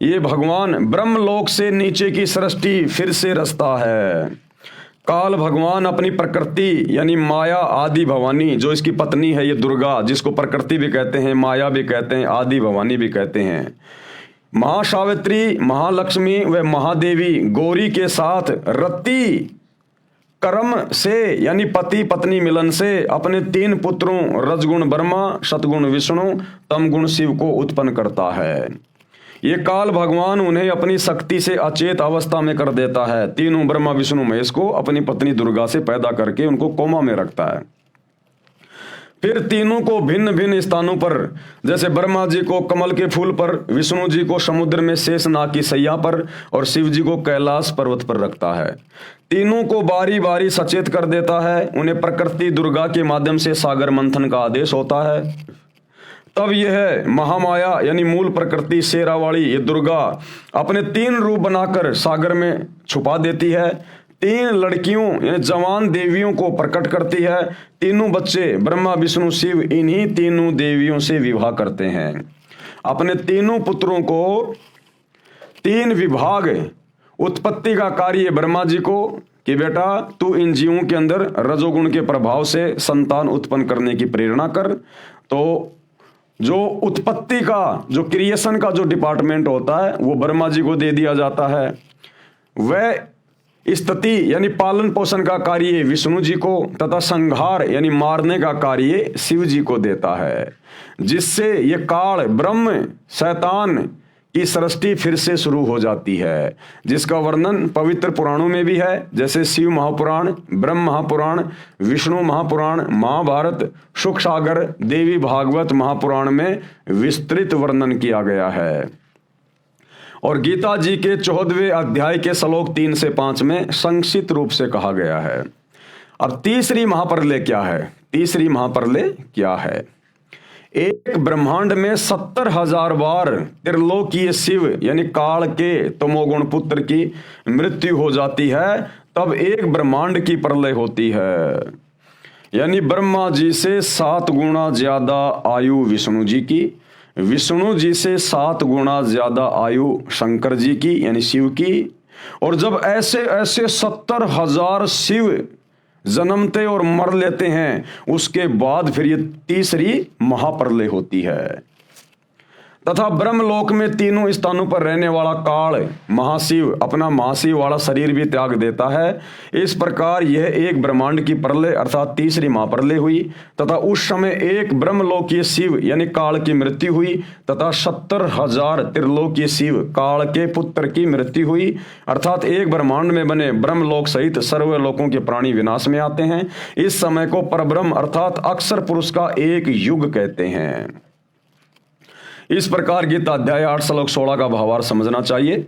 ये भगवान ब्रह्मलोक से नीचे की सृष्टि फिर से रचता है। काल भगवान अपनी प्रकृति यानी माया आदि भवानी, जो इसकी पत्नी है ये दुर्गा, जिसको प्रकृति भी कहते हैं, माया भी कहते हैं, आदि भवानी भी कहते हैं, महासावित्री, महालक्ष्मी व महादेवी गौरी के साथ रति कर्म से यानी पति पत्नी मिलन से अपने 3 पुत्रों रजगुण ब्रह्मा, सतगुण विष्णु, तमगुण शिव को उत्पन्न करता है। ये काल भगवान उन्हें अपनी शक्ति से अचेत अवस्था में कर देता है। तीनों ब्रह्मा विष्णु महेश को अपनी पत्नी दुर्गा से पैदा करके उनको कोमा में रखता है। फिर तीनों को भिन्न भिन्न स्थानों पर, जैसे ब्रह्मा जी को कमल के फूल पर, विष्णु जी को समुद्र में शेषनाग की सैया पर और शिव जी को कैलाश पर्वत पर रखता है। तीनों को बारी बारी सचेत कर देता है। उन्हें प्रकृति दुर्गा के माध्यम से सागर मंथन का आदेश होता है। तब यह महामाया यानी मूल प्रकृति शेरावाली ये दुर्गा अपने 3 रूप बनाकर सागर में छुपा देती है। 3 लड़कियों यानी जवान देवियों को प्रकट करती है। तीनों बच्चे ब्रह्मा विष्णु शिव इन्हीं तीनों देवियों से विवाह करते हैं। अपने तीनों पुत्रों को 3 विभाग उत्पत्ति का कार्य ब्रह्मा जी को कि बेटा तू इन जीवों के अंदर रजोगुण के प्रभाव से संतान उत्पन्न करने की प्रेरणा कर। तो जो उत्पत्ति का, जो क्रिएशन का जो डिपार्टमेंट होता है वो ब्रह्मा जी को दे दिया जाता है। वह स्थिति यानी पालन पोषण का कार्य विष्णु जी को तथा संहार यानी मारने का कार्य शिव जी को देता है, जिससे ये काल ब्रह्म शैतान की सृष्टि फिर से शुरू हो जाती है, जिसका वर्णन पवित्र पुराणों में भी है, जैसे शिव महापुराण, ब्रह्म महापुराण, विष्णु महापुराण, महाभारत, सुख सागर, देवी भागवत महापुराण में विस्तृत वर्णन किया गया है। और गीता जी के 14वें अध्याय के श्लोक 3 से 5 में संक्षिप्त रूप से कहा गया है। अब तीसरी महाप्रलय क्या है? तीसरी महाप्रलय क्या है? एक ब्रह्मांड में 70,000 बार त्रिलोकीय शिव यानी काल के तमोगुण पुत्र की मृत्यु हो जाती है, तब एक ब्रह्मांड की प्रलय होती है। यानी ब्रह्मा जी से 7 गुना ज्यादा आयु विष्णु जी की, विष्णु जी से 7 गुना ज्यादा आयु शंकर जी की यानी शिव की। और जब ऐसे ऐसे 70,000 शिव जन्मते और मर लेते हैं, उसके बाद फिर ये तीसरी महाप्रलय होती है। तथा ब्रह्मलोक में तीनों स्थानों पर रहने वाला काल महाशिव अपना महाशिव वाला शरीर भी त्याग देता है। इस प्रकार यह एक ब्रह्मांड की प्रलय अर्थात तीसरी महाप्रलय हुई। तथा उस समय एक ब्रह्मलोकीय शिव यानी काल की मृत्यु हुई तथा 70,000 त्रिलोकीय शिव काल के पुत्र की मृत्यु हुई। अर्थात एक ब्रह्मांड में बने ब्रह्मलोक सहित सर्वलोकों के प्राणी विनाश में आते हैं। इस समय को परब्रह्म अर्थात अक्षर पुरुष का एक युग कहते हैं। इस प्रकार गीता अध्याय 8 श्लोक 16 का भावार्थ समझना चाहिए।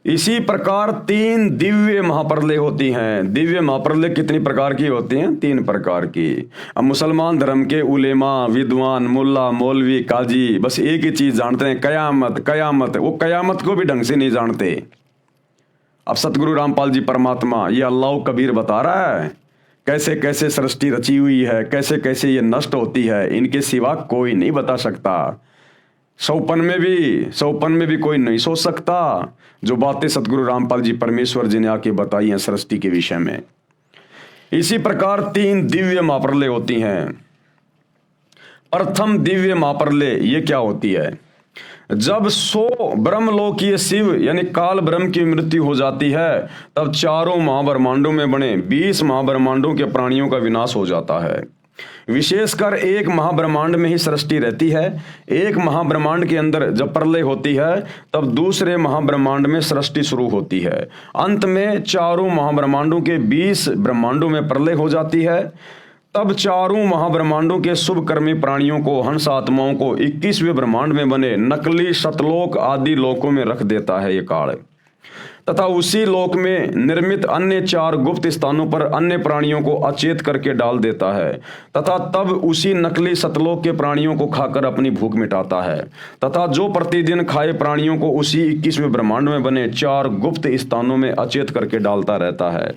इसी प्रकार 3 दिव्य महाप्रलय होती हैं। दिव्य महाप्रलय कितनी प्रकार की होती हैं? 3 प्रकार की। अब मुसलमान धर्म के उलेमा, विद्वान, मुल्ला, मौलवी, काजी बस एक ही चीज जानते हैं, कयामत कयामत। वो कयामत को भी ढंग से नहीं जानते। अब सतगुरु रामपाल जी परमात्मा ये अल्लाह कबीर बता रहा है कैसे कैसे सृष्टि रची हुई है, कैसे कैसे ये नष्ट होती है, इनके सिवा कोई नहीं बता सकता। सौपन में भी कोई नहीं सोच सकता जो बातें सतगुरु रामपाल जी परमेश्वर जी ने आके बताई हैं सृष्टि के विषय में। इसी प्रकार 3 दिव्य महाप्रलय होती हैं। प्रथम दिव्य महाप्रलय ये क्या होती है? जब 100 ब्रह्मलोकीय शिव यानी काल ब्रह्म की मृत्यु हो जाती है, तब चारों महाब्रह्मांडों में बने 20 महाब्रह्मांडों के प्राणियों का विनाश हो जाता है। विशेषकर एक महाब्रह्मांड में ही सृष्टि रहती है। एक महाब्रह्मांड के अंदर जब प्रलय होती है, तब दूसरे महाब्रह्मांड में सृष्टि शुरू होती है। अंत में चारों महाब्रह्मांडों के 20 ब्रह्मांडों में प्रलय हो जाती है। तब चारों महाब्रह्मांडों के शुभ कर्मी प्राणियों को, हंस आत्माओं को 21वें ब्रह्मांड में बने नकली सतलोक आदि लोकों में रख देता है ये काल। तथा उसी लोक में निर्मित अन्य 4 गुप्त स्थानों पर अन्य प्राणियों को अचेत करके डाल देता है। तथा तब उसी नकली सतलोक के प्राणियों को खाकर अपनी भूख मिटाता है। तथा जो प्रतिदिन खाए प्राणियों को उसी 21वें ब्रह्मांड में बने 4 गुप्त स्थानों में अचेत करके डालता रहता है।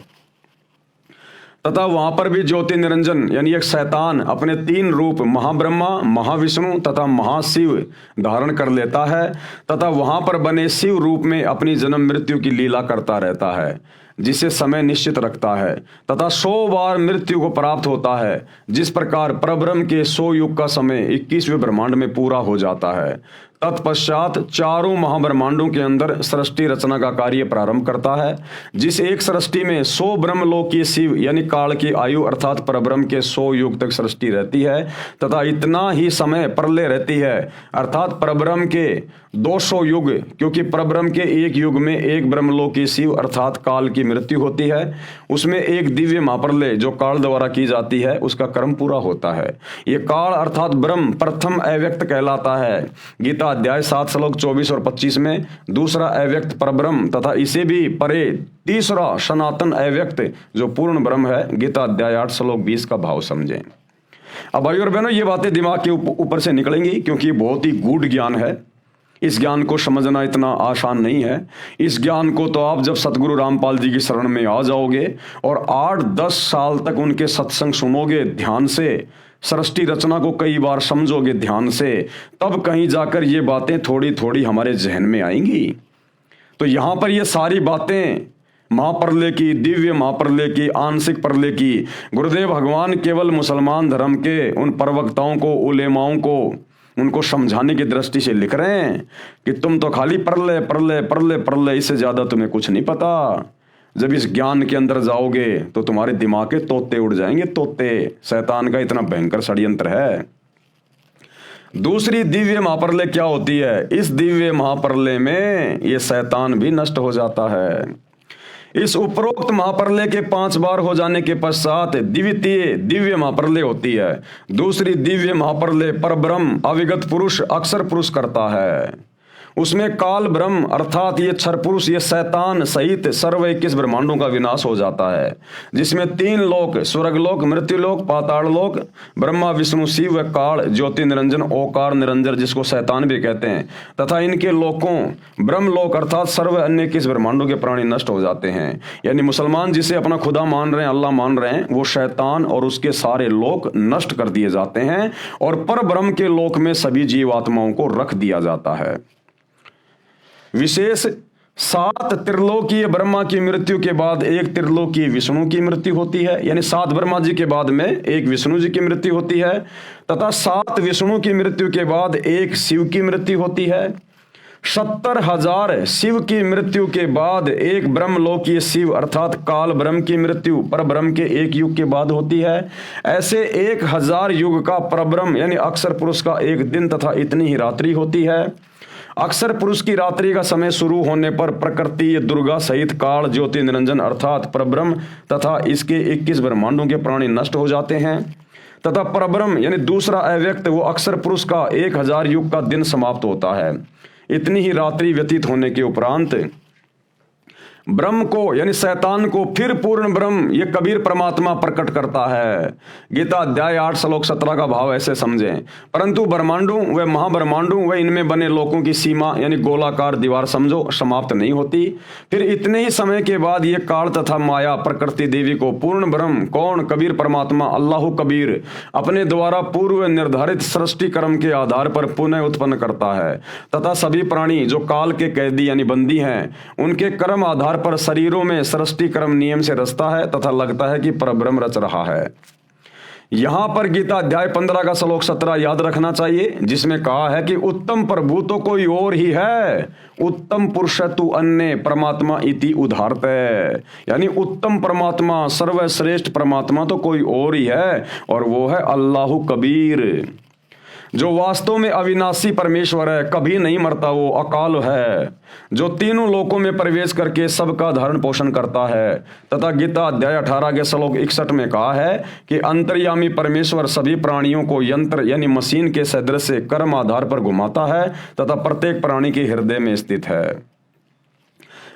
तथा वहां पर भी ज्योति निरंजन यानी एक शैतान अपने 3 रूप महाब्रह्मा, महाविष्णु तथा महाशिव धारण कर लेता है। तथा वहां पर बने शिव रूप में अपनी जन्म मृत्यु की लीला करता रहता है, जिसे समय निश्चित रखता है। तथा 100 बार मृत्यु को प्राप्त होता है। जिस प्रकार परब्रह्म के 100 युग का समय 21वें ब्रह्मांड में पूरा हो जाता है। तत्पश्चात चारों महाब्रह्मांडों के अंदर सृष्टि रचना का कार्य प्रारंभ करता है। जिस एक सृष्टि में 100 ब्रह्मलोकीय शिव यानी काल की आयु अर्थात परब्रह्म के 100 युग तक सृष्टि रहती है। तथा इतना ही समय प्रलय रहती है अर्थात परब्रह्म के 200 युग, क्योंकि परब्रह्म के एक युग में एक ब्रह्मलोकीय शिव अर्थात काल की मृत्यु होती है। उसमें एक दिव्य महाप्रलय जो काल द्वारा की जाती है उसका कर्म पूरा होता है। ये काल अर्थात ब्रह्म प्रथम अव्यक्त कहलाता है। गीता अध्याय 7 श्लोक 24 और 25 में दूसरा अव्यक्त परब्रह्म तथा इसे भी परे तीसरा सनातन अव्यक्त जो पूर्ण ब्रह्म है। गीता अध्याय 8 श्लोक 20 का भाव समझें। अब भाइयों और बहनों ये बातें दिमाग के ऊपर से निकलेंगी क्योंकि बहुत ही गूढ़ ज्ञान है। इस ज्ञान को समझना इतना आसान नहीं है। इस ज्ञान को तो आप जब सतगुरु रामपाल जी की शरण में आ जाओगे और 8-10 साल तक उनके सत्संग सुनोगे ध्यान से, सृष्टि रचना को कई बार समझोगे ध्यान से, तब कहीं जाकर ये बातें थोड़ी थोड़ी हमारे जहन में आएंगी। तो यहाँ पर ये सारी बातें महाप्रलय की, दिव्य महाप्रलय की, आंशिक प्रलय की, गुरुदेव भगवान केवल मुसलमान धर्म के उन प्रवक्ताओं को, उलेमाओं को, उनको समझाने की दृष्टि से लिख रहे हैं कि तुम तो खाली प्रलय प्रलय प्रलय प्रलय, इससे ज्यादा तुम्हें कुछ नहीं पता। जब इस ज्ञान के अंदर जाओगे तो तुम्हारे दिमाग के तोते उड़ जाएंगे, तोते। शैतान का इतना भयंकर षड्यंत्र है। दूसरी दिव्य महाप्रलय क्या होती है? इस दिव्य महाप्रलय में ये शैतान भी नष्ट हो जाता है। इस उपरोक्त महाप्रलय के 5 बार हो जाने के पश्चात द्वितीय दिव्य महाप्रलय होती है। दूसरी दिव्य महाप्रलय परब्रह्म अविगत पुरुष अक्षर पुरुष करता है। उसमें काल ब्रह्म अर्थात ये क्षर पुरुष, ये शैतान सहित सर्व 21 ब्रह्मांडों का विनाश हो जाता है, जिसमें 3 लोक, स्वर्गलोक, मृत्युलोक, पाताल लोक, ब्रह्मा विष्णु शिव व काल ज्योति निरंजन ओकार निरंजन जिसको शैतान भी कहते हैं, तथा इनके लोकों ब्रह्मलोक अर्थात सर्व अन्य 21 ब्रह्मांडों के प्राणी नष्ट हो जाते हैं। यानी मुसलमान जिसे अपना खुदा मान रहे हैं, अल्लाह मान रहे हैं, वो शैतान और उसके सारे लोक नष्ट कर दिए जाते हैं और पर ब्रह्म के लोक में सभी जीवात्माओं को रख दिया जाता है। विशेष 7 त्रिलोकीय ब्रह्मा की मृत्यु के बाद एक त्रिलोकीय विष्णु की मृत्यु होती है, यानी 7 ब्रह्मा जी के बाद में एक विष्णु जी की मृत्यु होती है, तथा 7 विष्णु की मृत्यु के बाद एक शिव की मृत्यु होती है। 70,000 शिव की मृत्यु के बाद एक ब्रह्मलोकीय शिव अर्थात काल ब्रह्म की मृत्यु पर ब्रह्म के एक युग के बाद होती है। ऐसे 1000 युग का परब्रह्म यानी अक्षर पुरुष का एक दिन तथा इतनी ही रात्रि होती है। अक्षर पुरुष की रात्रि का समय शुरू होने पर प्रकृति ये दुर्गा सहित काल ज्योति निरंजन अर्थात परब्रह्म तथा इसके 21 ब्रह्मांडों के प्राणी नष्ट हो जाते हैं, तथा परब्रह्म यानी दूसरा अव्यक्त वो अक्षर पुरुष का 1000 युग का दिन समाप्त होता है। इतनी ही रात्रि व्यतीत होने के उपरांत ब्रह्म को यानी शैतान को फिर पूर्ण ब्रह्म ये कबीर परमात्मा प्रकट करता है। गीता अध्याय 8 श्लोक 17 का भाव ऐसे समझें, परंतु ब्रह्मांडों व महाब्रह्मांडों व इनमें बने लोकों की सीमा यानी गोलाकार दीवार समझो समाप्त नहीं होती। फिर इतने ही समय के बाद ये काल तथा माया प्रकृति देवी को पूर्ण ब्रह्म कौन कबीर परमात्मा अल्लाह कबीर अपने द्वारा पूर्व निर्धारित सृष्टि कर्म के आधार पर पुनः उत्पन्न करता है, तथा सभी प्राणी जो काल के कैदी यानी बंदी हैं उनके कर्म आधार पर शरीरों में सृष्टि कर्म नियम से रचता है तथा लगता है कि परब्रह्म रच रहा है। यहां पर गीता अध्याय 15 का श्लोक 17 याद रखना चाहिए, जिसमें कहा है कि उत्तम प्रभु तो कोई और ही है, उत्तम पुरुष तु अन्य परमात्मा इति उदाहरते, यानी उत्तम परमात्मा सर्वश्रेष्ठ परमात्मा तो कोई और ही है और वो है अल्लाह कबीर, जो वास्तव में अविनाशी परमेश्वर है, कभी नहीं मरता, वो अकाल है, जो तीनों लोकों में प्रवेश करके सबका धारण पोषण करता है। तथा गीता अध्याय 18 के श्लोक 61 में कहा है कि अंतर्यामी परमेश्वर सभी प्राणियों को यंत्र यानी मशीन के सदृश से कर्म आधार पर घुमाता है तथा प्रत्येक प्राणी के हृदय में स्थित है।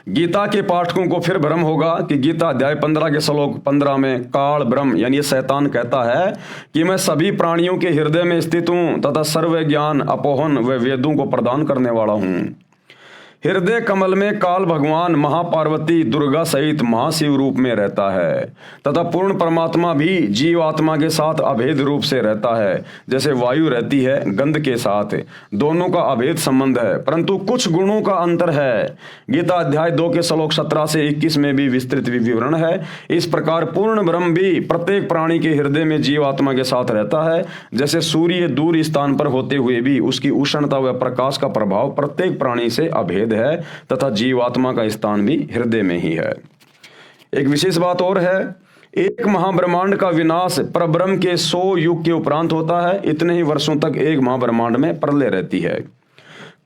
गीता के पाठकों को फिर भ्रम होगा कि गीता अध्याय 15 के श्लोक 15 में काल ब्रह्म यानी ये शैतान कहता है कि मैं सभी प्राणियों के हृदय में स्थित हूं तथा सर्व ज्ञान अपोहन व वेदों को प्रदान करने वाला हूं। हृदय कमल में काल भगवान महापार्वती दुर्गा सहित महाशिव रूप में रहता है तथा पूर्ण परमात्मा भी जीवात्मा के साथ अभेद रूप से रहता है, जैसे वायु रहती है गंध के साथ, दोनों का अभेद संबंध है परंतु कुछ गुणों का अंतर है। गीता अध्याय 2 के श्लोक 17 से 21 में भी विस्तृत विवरण है। इस प्रकार पूर्ण ब्रह्म भी प्रत्येक प्राणी के हृदय में जीवात्मा के साथ रहता है, जैसे सूर्य दूर स्थान पर होते हुए भी उसकी उष्णता व प्रकाश का प्रभाव प्रत्येक प्राणी से अभेद है तथा जीवात्मा का स्थान भी हृदय में ही है। एक विशेष बात और है, एक महाब्रह्मांड का विनाश परब्रह्म के 100 युग के उपरांत होता है। इतने ही वर्षों तक एक महाब्रह्मांड में प्रलय रहती है।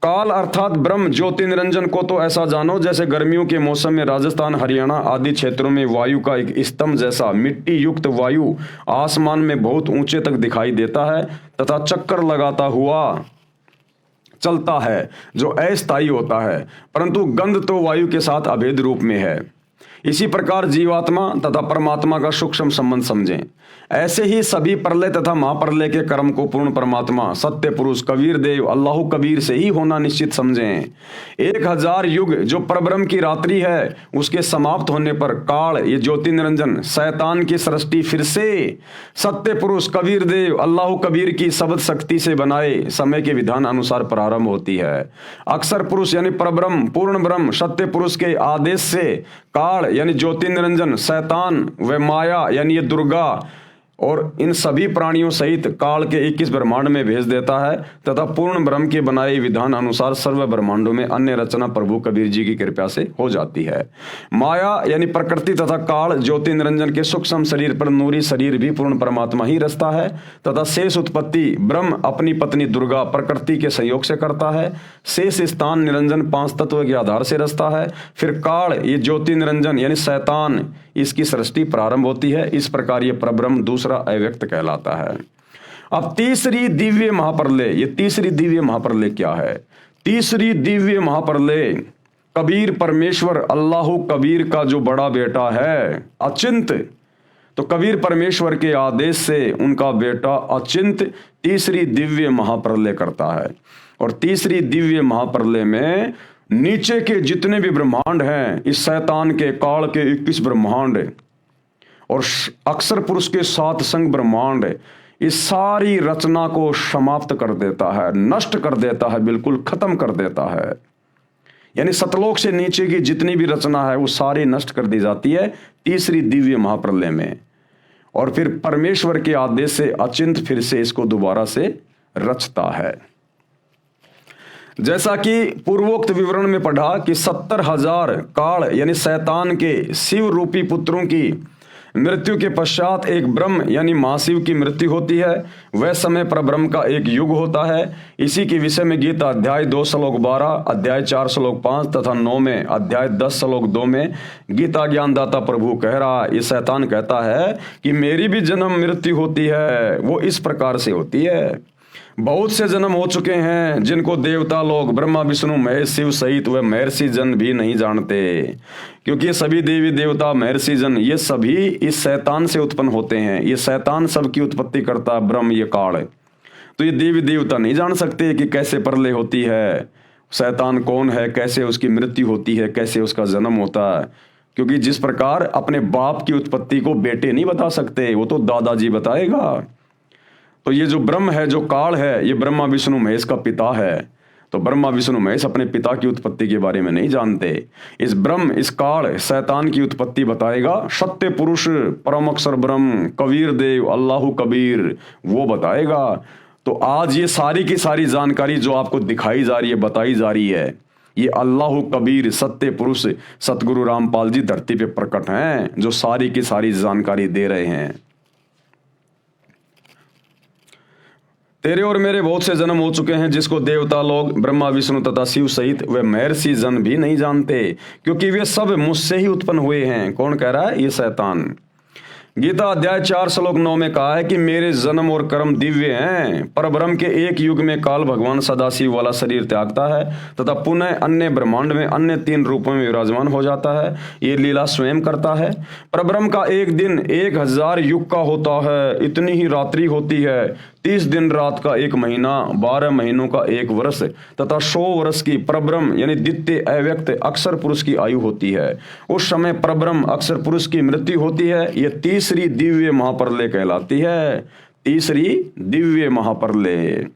काल अर्थात ब्रह्म ज्योति निरंजन को तो ऐसा जानो जैसे गर्मियों के मौसम में राजस्थान हरियाणा आदि क्षेत्रों में वायु का एक स्तंभ जैसा मिट्टी युक्त वायु आसमान में बहुत ऊंचे तक दिखाई देता है तथा चक्कर लगाता हुआ चलता है, जो अस्थायी होता है, परंतु गंध तो वायु के साथ अभेद रूप में है। इसी प्रकार जीवात्मा तथा परमात्मा का सूक्ष्म संबंध समझें। ऐसे ही सभी प्रलय तथा महाप्रलय के कर्म को पूर्ण परमात्मा सत्य पुरुष कबीर देव अल्लाह कबीर से ही होना निश्चित समझें। 1000 युग जो परब्रह्म की रात्रि है उसके समाप्त होने पर काल ये ज्योति निरंजन शैतान की सृष्टि फिर से सत्य पुरुष कबीर देव अल्लाह कबीर की शब्द शक्ति से बनाए समय के विधान अनुसार प्रारंभ होती है। अक्षर पुरुष यानी परब्रह्म पूर्ण ब्रह्म सत्य पुरुष के आदेश से काल यानी ज्योति निरंजन शैतान व माया यानी ये दुर्गा और इन सभी प्राणियों सहित काल के 21 ब्रह्मांड में भेज देता है तथा पूर्ण ब्रह्म के बनाए विधान अनुसार सर्व ब्रह्मांडों में अन्य रचना प्रभु कबीर जी की कृपा से हो जाती है। माया यानी प्रकृति तथा काल ज्योति निरंजन के सूक्ष्म शरीर पर नूरी शरीर भी पूर्ण परमात्मा ही रचता है तथा शेष उत्पत्ति ब्रह्म अपनी पत्नी दुर्गा प्रकृति के संयोग से करता है। शेष स्थान निरंजन 5 तत्व के आधार से रचता है। फिर काल ये ज्योति निरंजन यानी शैतान इसकी सृष्टि प्रारंभ होती है। इस प्रकार ये परब्रह्म दूसरा अव्यक्त कहलाता है। अब तीसरी दिव्य महाप्रलय, ये तीसरी दिव्य महाप्रलय क्या है? तीसरी दिव्य महाप्रलय कबीर परमेश्वर अल्लाह कबीर का जो बड़ा बेटा है अचिंत, तो कबीर परमेश्वर के आदेश से उनका बेटा अचिंत तीसरी दिव्य महाप्रलय करता है। और तीसरी दिव्य महाप्रलय में नीचे के जितने भी ब्रह्मांड हैं, इस शैतान के काल के 21 ब्रह्मांड और अक्षर पुरुष के 7 संग ब्रह्मांड, इस सारी रचना को समाप्त कर देता है, नष्ट कर देता है, बिल्कुल खत्म कर देता है। यानी सतलोक से नीचे की जितनी भी रचना है वो सारी नष्ट कर दी जाती है तीसरी दिव्य महाप्रलय में। और फिर परमेश्वर के आदेश से अचिंत फिर से इसको दोबारा से रचता है। जैसा कि पूर्वोक्त विवरण में पढ़ा कि 70,000 काल यानी शैतान के शिव रूपी पुत्रों की मृत्यु के पश्चात एक ब्रह्म यानी महाशिव की मृत्यु होती है। वह समय पर ब्रह्म का एक युग होता है। इसी के विषय में गीता अध्याय 2 श्लोक 12, अध्याय 4 श्लोक 5 तथा 9 में, अध्याय 10 श्लोक 2 में गीता ज्ञानदाता प्रभु कह रहा, ये शैतान कहता है कि मेरी भी जन्म मृत्यु होती है, वो इस प्रकार से होती है। बहुत से जन्म हो चुके हैं जिनको देवता लोग ब्रह्मा विष्णु महेश शिव सहित व महर्षि जन भी नहीं जानते, क्योंकि ये सभी देवी देवता महर्षि जन ये सभी इस शैतान से उत्पन्न होते हैं। ये शैतान सबकी उत्पत्ति करता ब्रह्म ये काल, तो ये देवी देवता नहीं जान सकते कि कैसे प्रलय होती है, शैतान कौन है, कैसे उसकी मृत्यु होती है, कैसे उसका जन्म होता है। क्योंकि जिस प्रकार अपने बाप की उत्पत्ति को बेटे नहीं बता सकते, वो तो दादाजी बताएगा। तो ये जो ब्रह्म है, जो काल है, ये ब्रह्मा विष्णु महेश का पिता है। तो ब्रह्मा विष्णु महेश अपने पिता की उत्पत्ति के बारे में नहीं जानते। इस ब्रह्म, इस काल शैतान की उत्पत्ति बताएगा सत्य पुरुष परम अक्षर ब्रह्म कबीर देव अल्लाह कबीर, वो बताएगा। तो आज ये सारी की सारी जानकारी जो आपको दिखाई जा रही है, बताई जा रही है, ये अल्लाह कबीर सत्य पुरुष सतगुरु रामपाल जी धरती पे प्रकट हैं, जो सारी की सारी जानकारी दे रहे हैं। तेरे और मेरे बहुत से जन्म हो चुके हैं जिसको देवता लोग ब्रह्मा विष्णु तथा शिव सहित वे महर्षि जन भी नहीं जानते, क्योंकि वे सब मुझसे ही उत्पन्न हुए हैं। कौन कह रहा है? ये शैतान। गीता अध्याय 4 श्लोक 9 में कहा है कि मेरे जन्म और कर्म दिव्य हैं। पर ब्रह्म के एक युग में काल भगवान सदाशिव वाला शरीर त्यागता है तथा पुनः अन्य ब्रह्मांड में अन्य 3 रूपों में विराजमान हो जाता है। ये लीला स्वयं करता है। पर ब्रह्म का एक दिन 1000 युग का होता है, इतनी ही रात्रि होती है। 30 दिन रात का 1 महीना, 12 महीनों का 1 वर्ष तथा 100 वर्ष की परब्रह्म यानी द्वितीय अव्यक्त अक्षर पुरुष की आयु होती है। उस समय परब्रह्म अक्षर पुरुष की मृत्यु होती है। यह तीसरी दिव्य महाप्रलय कहलाती है। तीसरी दिव्य महाप्रलय।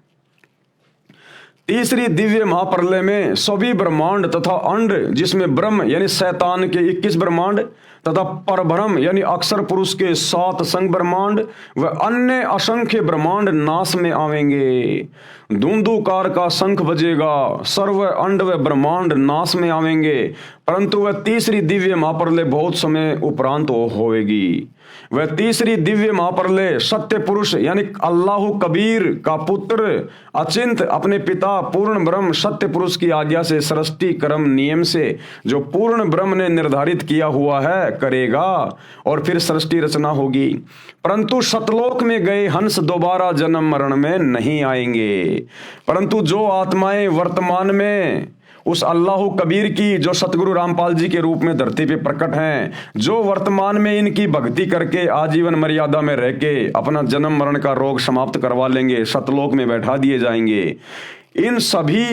तीसरी दिव्य महाप्रलय में सभी ब्रह्मांड तथा अंड, जिसमें ब्रह्म यानी शैतान के 21 ब्रह्मांड तथा परब्रह्म यानी अक्षर पुरुष के 7 संग ब्रह्मांड व अन्य असंख्य ब्रह्मांड नाश में आवेंगे। धुंधुकार का शंख बजेगा, सर्व अंड व ब्रह्मांड नाश में आवेंगे, परंतु वह तीसरी दिव्य महाप्रलय बहुत समय उपरांत होवेगी। वह तीसरी दिव्य महाप्रलय सत्य पुरुष यानी अल्लाह कबीर का पुत्र अचिंत अपने पिता पूर्ण ब्रह्म सत्य पुरुष की आज्ञा से सृष्टि कर्म नियम से जो पूर्ण ब्रह्म ने निर्धारित किया हुआ है करेगा और फिर सृष्टि रचना होगी। परंतु सतलोक में गए हंस दोबारा जन्म मरण में नहीं आएंगे, परंतु जो आत्माएं वर्तमान में उस अल्लाह कबीर की जो सतगुरु रामपाल जी के रूप में धरती पे प्रकट हैं, जो वर्तमान में इनकी भक्ति करके आजीवन मर्यादा में रह के अपना जन्म मरण का रोग समाप्त करवा लेंगे, सतलोक में बैठा दिए जाएंगे। इन सभी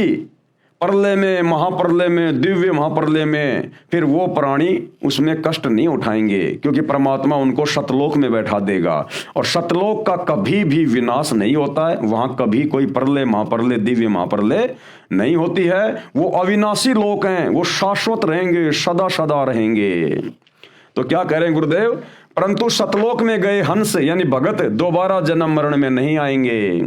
प्रलय में, महाप्रलय में, दिव्य महाप्रलय में फिर वो प्राणी उसमें कष्ट नहीं उठाएंगे, क्योंकि परमात्मा उनको सतलोक में बैठा देगा। और सतलोक का कभी भी विनाश नहीं होता है, वहां कभी कोई प्रलय महाप्रलय दिव्य महाप्रलय नहीं होती है। वो अविनाशी लोक हैं, वो शाश्वत रहेंगे, सदा सदा रहेंगे। तो क्या कह रहे हैं गुरुदेव? परंतु सतलोक में गए हंस यानी भगत दोबारा जन्म मरण में नहीं आएंगे।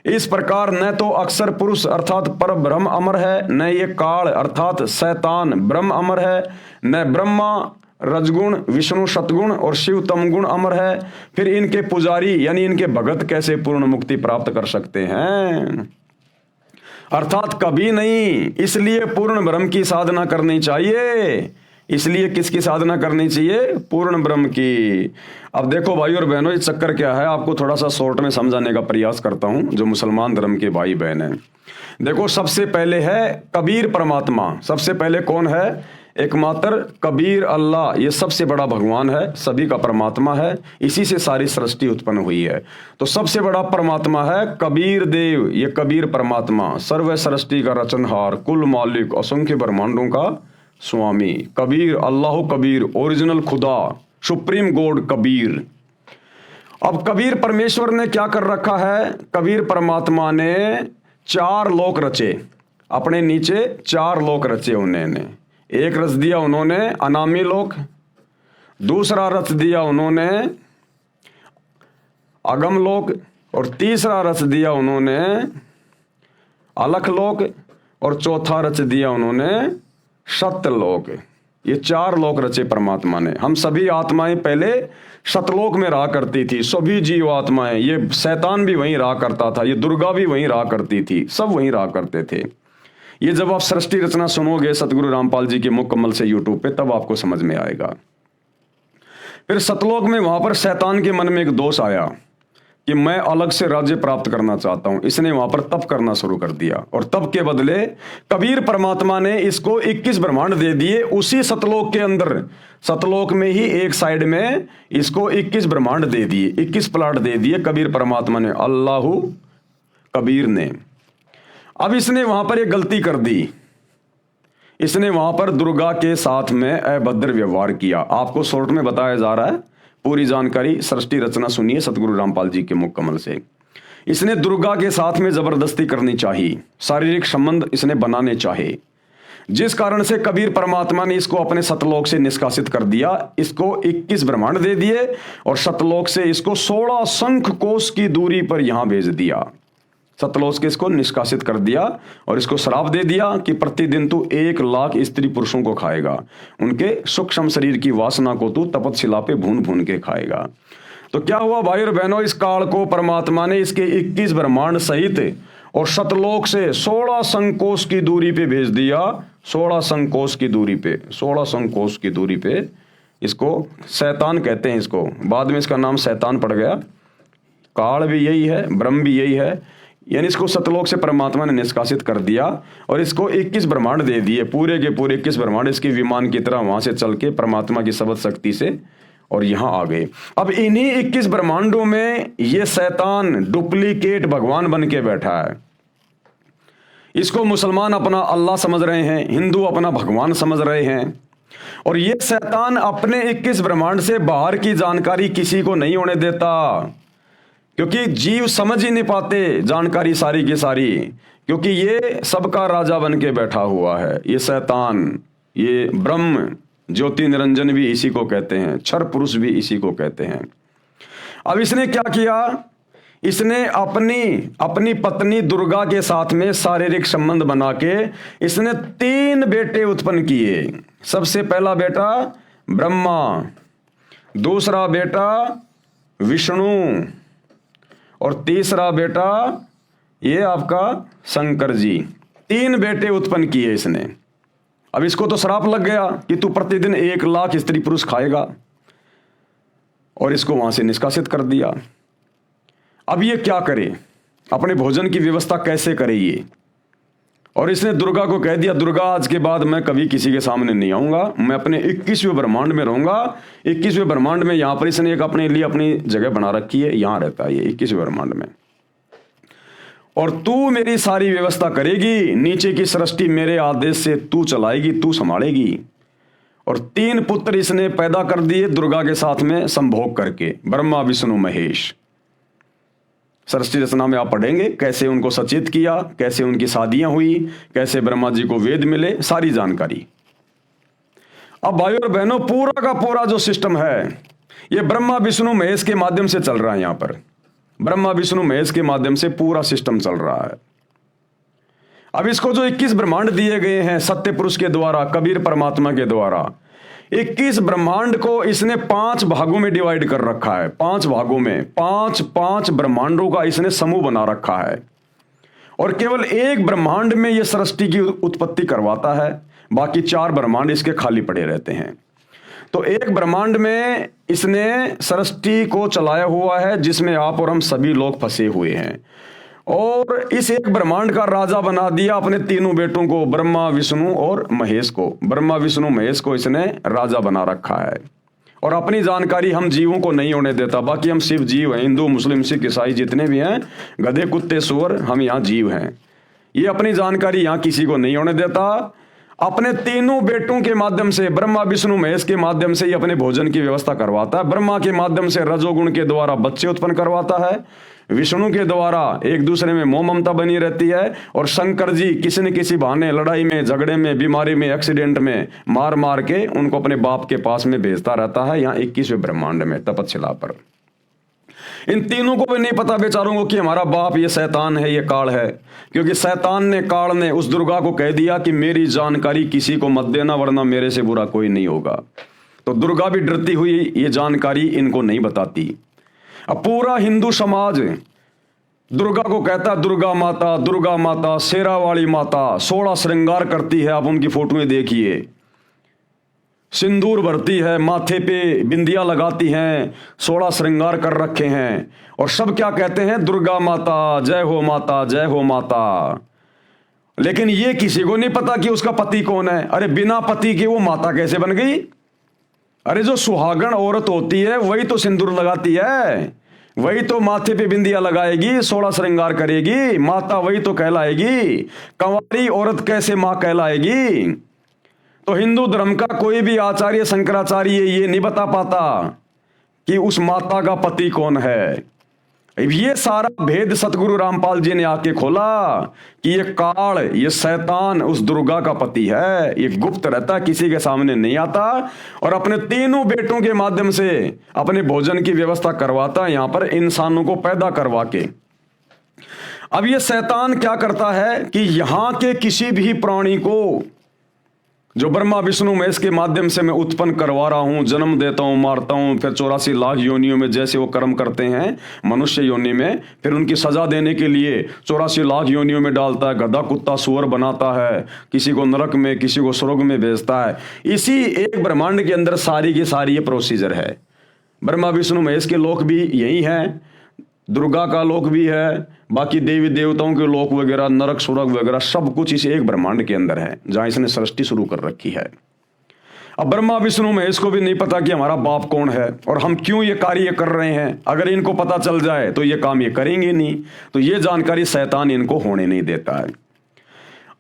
इस प्रकार न तो अक्षर पुरुष अर्थात पर ब्रह्म अमर है, न ये काल अर्थात शैतान ब्रह्म अमर है, न ब्रह्मा रजगुण विष्णु सतगुण और शिव तमगुण अमर है। फिर इनके पुजारी यानी इनके भगत कैसे पूर्ण मुक्ति प्राप्त कर सकते हैं? अर्थात कभी नहीं। इसलिए पूर्ण ब्रह्म की साधना करनी चाहिए, इसलिए किसकी साधना करनी चाहिए? पूर्ण ब्रह्म की। अब देखो भाई और बहनों, ये चक्कर क्या है, आपको थोड़ा सा शॉर्ट में समझाने का प्रयास करता हूं, जो मुसलमान धर्म के भाई बहन हैं। देखो, सबसे पहले है कबीर परमात्मा। सबसे पहले कौन है? एकमात्र कबीर अल्लाह, ये सबसे बड़ा भगवान है, सभी का परमात्मा है, इसी से सारी सृष्टि उत्पन्न हुई है। तो सबसे बड़ा परमात्मा है कबीर देव, ये कबीर परमात्मा, सर्व सृष्टि का रचनहार, कुल मालिक, असंख्य ब्रह्मांडों का स्वामी। कबीर, अल्लाह कबीर, ओरिजिनल खुदा, सुप्रीम गॉड कबीर। अब कबीर परमेश्वर ने क्या कर रखा है? कबीर परमात्मा ने 4 लोक रचे, अपने नीचे 4 लोक रचे उन्होंने। एक रच दिया उन्होंने अनामी लोक, दूसरा रच दिया उन्होंने अगम लोक, और तीसरा रच दिया उन्होंने अलख लोक, और चौथा रच दिया उन्होंने सत्यलोक। ये 4 लोक रचे परमात्मा ने। हम सभी आत्माएं पहले सतलोक में रहा करती थी, सभी जीव आत्माएं, ये शैतान भी वहीं रहा करता था, ये दुर्गा भी वहीं रहा करती थी, सब वहीं रहा करते थे। ये जब आप सृष्टि रचना सुनोगे सतगुरु रामपाल जी के मुख कमल से यूट्यूब पे, तब आपको समझ में आएगा। फिर सतलोक में वहां पर शैतान के मन में एक दोष आया कि मैं अलग से राज्य प्राप्त करना चाहता हूं। इसने वहां पर तप करना शुरू कर दिया, और तप के बदले कबीर परमात्मा ने इसको 21 ब्रह्मांड दे दिए उसी सतलोक के अंदर। सतलोक में ही एक साइड में इसको 21 ब्रह्मांड दे दिए, 21 प्लाट दे दिए कबीर परमात्मा ने, अल्लाह कबीर ने। अब इसने वहां पर एक गलती कर दी, इसने वहां पर दुर्गा के साथ में अभद्र व्यवहार किया। आपको शॉर्ट में बताया जा रहा है, पूरी जानकारी सृष्टि रचना सुनिए सतगुरु रामपाल जी के मुख कमल से। इसने दुर्गा के साथ में जबरदस्ती करनी चाहिए, शारीरिक संबंध इसने बनाने चाहे, जिस कारण से कबीर परमात्मा ने इसको अपने सतलोक से निष्कासित कर दिया। इसको 21 ब्रह्मांड दे दिए और सतलोक से इसको 16 शंख कोश की दूरी पर यहां भेज दिया। सतलोक के इसको निष्कासित कर दिया और इसको श्राप दे दिया कि प्रतिदिन तू 1 लाख स्त्री पुरुषों को खाएगा, उनके सूक्ष्म शरीर की वासना को तू तपतशिला पे भून भून के खाएगा। तो क्या हुआ भाई और बहनों, इस काल को परमात्मा ने इसके 21 ब्रह्मांड सहित और सतलोक से 16 संकोश की दूरी पे भेज दिया। 16 संकोश की दूरी पे, 16 संकोश की दूरी पे इसको शैतान कहते हैं। इसको बाद में इसका नाम शैतान पड़ गया। काल भी यही है, ब्रह्म भी यही है, यानी इसको सतलोक से परमात्मा ने निष्कासित कर दिया और इसको 21 ब्रह्मांड दे दिए, पूरे के पूरे 21 ब्रह्मांड इसके विमान की तरह वहां से चल के परमात्मा की शब्द शक्ति से और यहां आ गए। अब इन्हीं 21 ब्रह्मांडों में ये शैतान डुप्लीकेट भगवान बन के बैठा है। इसको मुसलमान अपना अल्लाह समझ रहे हैं, हिंदू अपना भगवान समझ रहे हैं, और ये शैतान अपने 21 ब्रह्मांड से बाहर की जानकारी किसी को नहीं होने देता, क्योंकि जीव समझ ही नहीं पाते जानकारी सारी की सारी, क्योंकि ये सबका राजा बन के बैठा हुआ है। ये शैतान, ये ब्रह्म ज्योति निरंजन भी इसी को कहते हैं, क्षर पुरुष भी इसी को कहते हैं। अब इसने क्या किया, इसने अपनी पत्नी दुर्गा के साथ में शारीरिक संबंध बना के इसने 3 बेटे उत्पन्न किए। सबसे पहला बेटा ब्रह्मा, दूसरा बेटा विष्णु, और तीसरा बेटा ये आपका शंकर जी। 3 बेटे उत्पन्न किए इसने। अब इसको तो श्राप लग गया कि तू प्रतिदिन 1 लाख स्त्री पुरुष खाएगा, और इसको वहां से निष्कासित कर दिया। अब ये क्या करे, अपने भोजन की व्यवस्था कैसे करे ये, और इसने दुर्गा को कह दिया, दुर्गा आज के बाद मैं कभी किसी के सामने नहीं आऊंगा, मैं अपने 21वें ब्रह्मांड में रहूंगा। 21वें ब्रह्मांड में यहां पर इसने एक अपने लिए अपनी जगह बना रखी है, यहां रहता है ये 21वें ब्रह्मांड में, और तू मेरी सारी व्यवस्था करेगी, नीचे की सृष्टि मेरे आदेश से तू चलाएगी, तू संभालेगी। और 3 पुत्र इसने पैदा कर दिए दुर्गा के साथ में संभोग करके, ब्रह्मा विष्णु महेश। सृष्टि रचना में आप पढ़ेंगे कैसे उनको सचेत किया, कैसे उनकी शादियां हुई, कैसे ब्रह्मा जी को वेद मिले, सारी जानकारी। अब भाइयों और बहनों, पूरा का पूरा जो सिस्टम है ये ब्रह्मा विष्णु महेश के माध्यम से चल रहा है। यहां पर ब्रह्मा विष्णु महेश के माध्यम से पूरा सिस्टम चल रहा है। अब इसको जो 21 ब्रह्मांड दिए गए हैं सत्य पुरुष के द्वारा, कबीर परमात्मा के द्वारा, 21 ब्रह्मांड को इसने 5 भागों में डिवाइड कर रखा है। 5 भागों में 5 ब्रह्मांडों का इसने समूह बना रखा है, और केवल एक ब्रह्मांड में यह सृष्टि की उत्पत्ति करवाता है, बाकी 4 ब्रह्मांड इसके खाली पड़े रहते हैं। तो एक ब्रह्मांड में इसने सृष्टि को चलाया हुआ है जिसमें आप और हम सभी लोग फंसे हुए हैं, और इस एक ब्रह्मांड का राजा बना दिया अपने तीनों बेटों को, ब्रह्मा विष्णु और महेश को। ब्रह्मा विष्णु महेश को इसने राजा बना रखा है, और अपनी जानकारी हम जीवों को नहीं होने देता। बाकी हम शिव जीव हैं, हिंदू मुस्लिम सिख ईसाई जितने भी हैं, गधे कुत्ते सुअर, हम यहाँ जीव हैं। ये अपनी जानकारी यहाँ किसी को नहीं होने देता। अपने तीनों बेटों के माध्यम से, ब्रह्मा विष्णु महेश के माध्यम से, ये अपने भोजन की व्यवस्था करवाता है। ब्रह्मा के माध्यम से रजोगुण के द्वारा बच्चे उत्पन्न करवाता है, विष्णु के द्वारा एक दूसरे में मोह ममता बनी रहती है, और शंकर जी किसी न किसी बहाने लड़ाई में, झगड़े में, बीमारी में, एक्सीडेंट में मार मार के उनको अपने बाप के पास में भेजता रहता है, यहाँ 21वें ब्रह्मांड में तपतशिला पर। इन तीनों को भी नहीं पता बेचारों को कि हमारा बाप ये शैतान है, ये काल है, क्योंकि शैतान ने, काल ने उस दुर्गा को कह दिया कि मेरी जानकारी किसी को मत देना वरना मेरे से बुरा कोई नहीं होगा। तो दुर्गा भी डरती हुई ये जानकारी इनको नहीं बताती। अब पूरा हिंदू समाज दुर्गा को कहता दुर्गा माता, शेरा वाली माता, 16 श्रृंगार करती है। आप उनकी फोटोएं देखिए, सिंदूर भरती है, माथे पे बिंदिया लगाती हैं, 16 श्रृंगार कर रखे हैं, और सब क्या कहते हैं, दुर्गा माता, जय हो माता, जय हो माता। लेकिन ये किसी को नहीं पता कि उसका पति कौन है। अरे बिना पति के वो माता कैसे बन गई? अरे जो सुहागन औरत होती है वही तो सिंदूर लगाती है, वही तो माथे पे बिंदिया लगाएगी, 16 श्रृंगार करेगी, माता वही तो कहलाएगी। कंवारी औरत कैसे मां कहलाएगी? तो हिंदू धर्म का कोई भी आचार्य, शंकराचार्य ये नहीं बता पाता कि उस माता का पति कौन है। ये सारा भेद सतगुरु रामपाल जी ने आके खोला कि ये काल, ये शैतान उस दुर्गा का पति है। ये गुप्त रहता, किसी के सामने नहीं आता, और अपने तीनों बेटों के माध्यम से अपने भोजन की व्यवस्था करवाता, यहां पर इंसानों को पैदा करवा के। अब ये शैतान क्या करता है कि यहां के किसी भी प्राणी को जो ब्रह्मा विष्णु महेश के माध्यम से मैं उत्पन्न करवा रहा हूं, जन्म देता हूं, मारता हूं, फिर 84 लाख योनियों में जैसे वो कर्म करते हैं मनुष्य योनि में, फिर उनकी सजा देने के लिए 84 लाख योनियों में डालता है, गधा कुत्ता सुअर बनाता है, किसी को नरक में, किसी को स्वर्ग में भेजता है। इसी एक ब्रह्मांड के अंदर सारी की सारी ये प्रोसीजर है। ब्रह्मा विष्णु महेश के लोक भी यही है, दुर्गा का लोक भी है, बाकी देवी देवताओं के लोक वगैरह, नरक स्वर्ग वगैरह सब कुछ इस एक ब्रह्मांड के अंदर है जहां इसने सृष्टि शुरू कर रखी है। अब ब्रह्मा विष्णु महेश को भी नहीं पता कि हमारा बाप कौन है और हम क्यों ये कार्य कर रहे हैं। अगर इनको पता चल जाए तो ये काम ये करेंगे नहीं, तो ये जानकारी शैतान इनको होने नहीं देता है।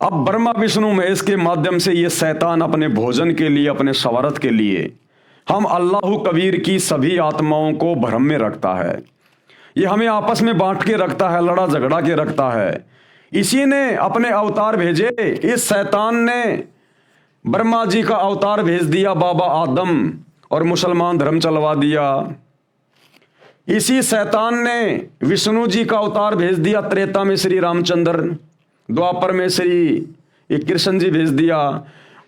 अब ब्रह्मा विष्णु महेश के माध्यम से ये शैतान अपने भोजन के लिए, अपने स्वार्थ के लिए, हम अल्लाह कबीर की सभी आत्माओं को भ्रम में रखता है। ये हमें आपस में बांट के रखता है, लड़ा झगड़ा के रखता है। इसी ने अपने अवतार भेजे। इस शैतान ने ब्रह्मा जी का अवतार भेज दिया बाबा आदम और मुसलमान धर्म चलवा दिया। इसी शैतान ने विष्णु जी का अवतार भेज दिया, त्रेता में श्री रामचंद्र, द्वापर में श्री कृष्ण जी भेज दिया,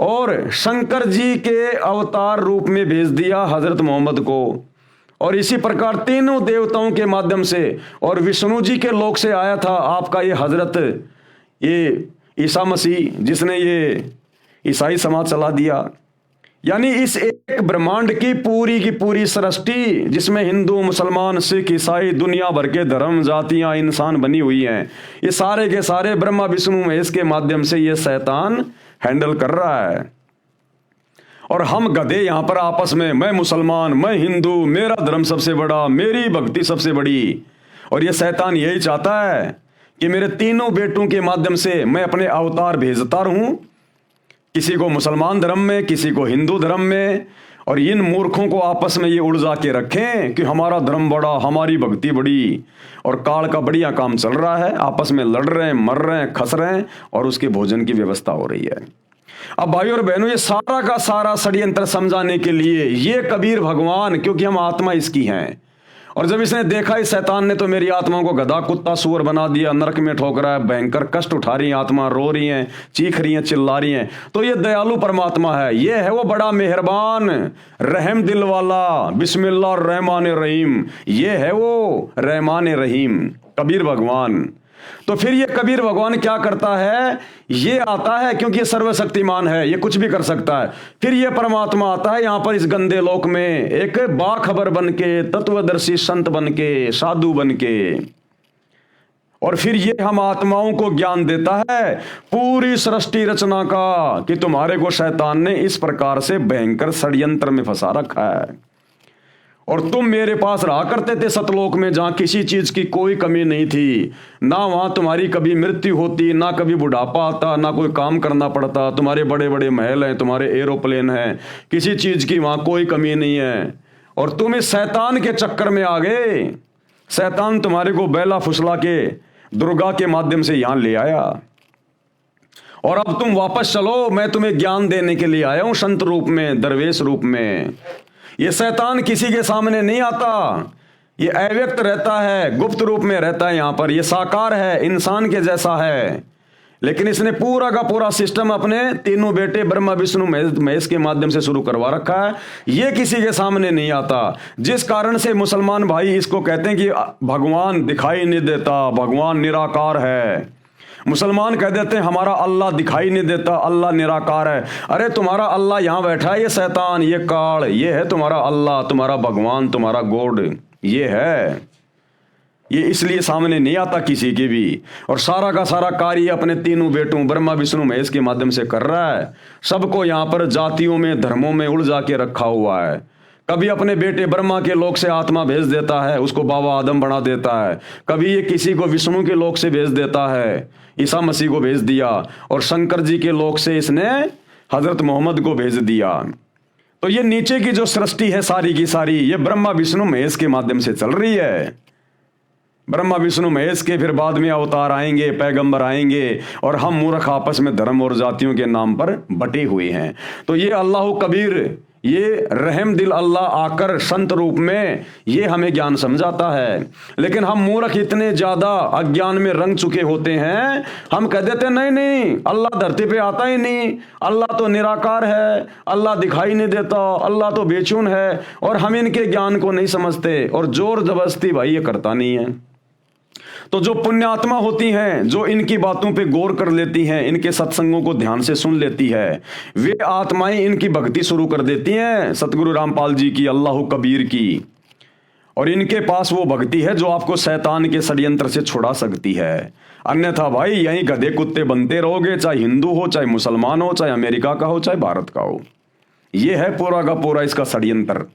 और शंकर जी के अवतार रूप में भेज दिया हजरत मोहम्मद को। और इसी प्रकार तीनों देवताओं के माध्यम से, और विष्णु जी के लोक से आया था आपका ये हजरत, ये ईसा मसीह, जिसने ये ईसाई समाज चला दिया। यानी इस एक ब्रह्मांड की पूरी सृष्टि, जिसमें हिंदू मुसलमान सिख ईसाई दुनिया भर के धर्म जातियां इंसान बनी हुई हैं, ये सारे के सारे ब्रह्मा विष्णु महेश के माध्यम से ये शैतान हैंडल कर रहा है। और हम गधे यहां पर आपस में, मैं मुसलमान, मैं हिंदू, मेरा धर्म सबसे बड़ा, मेरी भक्ति सबसे बड़ी। और ये शैतान यही चाहता है कि मेरे तीनों बेटों के माध्यम से मैं अपने अवतार भेजता रहूं, किसी को मुसलमान धर्म में, किसी को हिंदू धर्म में, और इन मूर्खों को आपस में ये उलझा के रखें कि हमारा धर्म बड़ा, हमारी भक्ति बड़ी, और काल का बढ़िया काम चल रहा है, आपस में लड़ रहे हैं, मर रहे हैं, खस रहे हैं, और उसके भोजन की व्यवस्था हो रही है। अब भाई और बहनों, ये सारा का सारा षड्यंत्र समझाने के लिए ये कबीर भगवान, क्योंकि हम आत्मा इसकी हैं, और जब इसने देखा इस शैतान ने तो मेरी आत्मा को गधा कुत्ता सुअर बना दिया, नरक में ठोक रहा है, भयंकर कष्ट उठा रही है आत्मा, रो रही हैं, चीख रही हैं, चिल्ला रही हैं, तो ये दयालु परमात्मा है, ये है वो बड़ा मेहरबान रहम दिल वाला, बिस्मिल्लाह रहमान रहीम, ये है वो रहमान रहीम कबीर भगवान। तो फिर ये कबीर भगवान क्या करता है, ये आता है क्योंकि ये सर्वशक्तिमान है, ये कुछ भी कर सकता है। फिर ये परमात्मा आता है यहां पर इस गंदे लोक में एक बाखबर बन के, तत्वदर्शी संत बन के, साधु बन के, और फिर ये हम आत्माओं को ज्ञान देता है पूरी सृष्टि रचना का कि तुम्हारे को शैतान ने इस प्रकार से भयंकर षड्यंत्र में फंसा रखा है और तुम मेरे पास रहा करते थे सतलोक में, जहां किसी चीज की कोई कमी नहीं थी, ना वहां तुम्हारी कभी मृत्यु होती, ना कभी बुढ़ापा आता, ना कोई काम करना पड़ता, तुम्हारे बड़े बड़े महल हैं, तुम्हारे एरोप्लेन हैं, किसी चीज की वहां कोई कमी नहीं है। और तुम इस शैतान के चक्कर में आ गए। शैतान तुम्हारे को बैला फुसला के दुर्गा के माध्यम से यहां ले आया और अब तुम वापस चलो, मैं तुम्हें ज्ञान देने के लिए आया हूं संत रूप में, दरवेश रूप में। ये शैतान किसी के सामने नहीं आता, ये अव्यक्त रहता है, गुप्त रूप में रहता है। यहां पर ये साकार है, इंसान के जैसा है, लेकिन इसने पूरा का पूरा सिस्टम अपने तीनों बेटे ब्रह्मा विष्णु महेश के माध्यम से शुरू करवा रखा है। ये किसी के सामने नहीं आता, जिस कारण से मुसलमान भाई इसको कहते हैं कि भगवान दिखाई नहीं देता, भगवान निराकार है। मुसलमान कह देते हैं हमारा अल्लाह दिखाई नहीं देता, अल्लाह निराकार है। अरे तुम्हारा अल्लाह यहां बैठा है, ये शैतान, ये काल, ये है तुम्हारा अल्लाह, तुम्हारा भगवान, तुम्हारा गॉड, ये है। ये इसलिए सामने नहीं आता किसी के भी, और सारा का सारा कार्य अपने तीनों बेटों ब्रह्मा विष्णु महेश के माध्यम से कर रहा है। सबको यहां पर जातियों में, धर्मों में उलझा के रखा हुआ है। कभी अपने बेटे ब्रह्मा के लोक से आत्मा भेज देता है, उसको बाबा आदम बना देता है। कभी ये किसी को विष्णु के लोक से भेज देता है, ईसा मसीह को भेज दिया, और शंकर जी के लोक से इसने हजरत मोहम्मद को भेज दिया। तो ये नीचे की जो सृष्टि है सारी की सारी, ये ब्रह्मा विष्णु महेश के माध्यम से चल रही है। ब्रह्मा विष्णु महेश के फिर बाद में अवतार आएंगे, पैगंबर आएंगे, और हम मूर्ख आपस में धर्म और जातियों के नाम पर बटे हुए हैं। तो ये अल्लाह कबीर, ये रहम दिल अल्लाह आकर संत रूप में ये हमें ज्ञान समझाता है। लेकिन हम मूर्ख इतने ज्यादा अज्ञान में रंग चुके होते हैं, हम कह देते नहीं नहीं अल्लाह धरती पे आता ही नहीं, अल्लाह तो निराकार है, अल्लाह दिखाई नहीं देता, अल्लाह तो बेचैन है, और हम इनके ज्ञान को नहीं समझते, और जोर जबरदस्ती भाई ये करता नहीं है। तो जो पुण्यात्मा होती हैं, जो इनकी बातों पे गौर कर लेती हैं, इनके सत्संगों को ध्यान से सुन लेती है, वे आत्माएं इनकी भक्ति शुरू कर देती हैं सतगुरु रामपाल जी की, अल्लाह कबीर की। और इनके पास वो भक्ति है जो आपको शैतान के षड्यंत्र से छुड़ा सकती है। अन्यथा भाई यहीं गधे कुत्ते बनते रहोगे, चाहे हिंदू हो, चाहे मुसलमान हो, चाहे अमेरिका का हो, चाहे भारत का हो। ये है पूरा का पूरा इसका षड्यंत्र।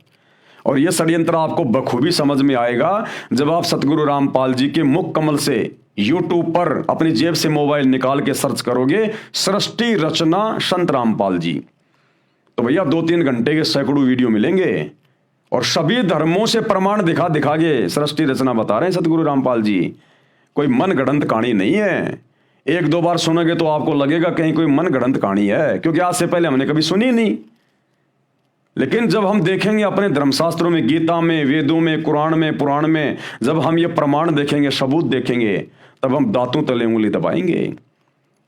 और यह षड्यंत्र आपको बखूबी समझ में आएगा जब आप सतगुरु रामपाल जी के मुख कमल से यूट्यूब पर अपनी जेब से मोबाइल निकाल के सर्च करोगे सृष्टि रचना संत रामपाल जी, तो भैया 2-3 घंटे के सैकड़ों वीडियो मिलेंगे, और सभी धर्मों से प्रमाण दिखा के सृष्टि रचना बता रहे हैं सतगुरु रामपाल जी। कोई मन गढ़ंत कहानी नहीं है। 1-2 बार सुनोगे तो आपको लगेगा कहीं कोई मन गढ़ंत कहानी है, क्योंकि आज से पहले हमने कभी सुनी नहीं। लेकिन जब हम देखेंगे अपने धर्मशास्त्रों में, गीता में, वेदों में, कुरान में, पुराण में, जब हम ये प्रमाण देखेंगे, सबूत देखेंगे, तब हम दांतों तले उंगली दबाएंगे।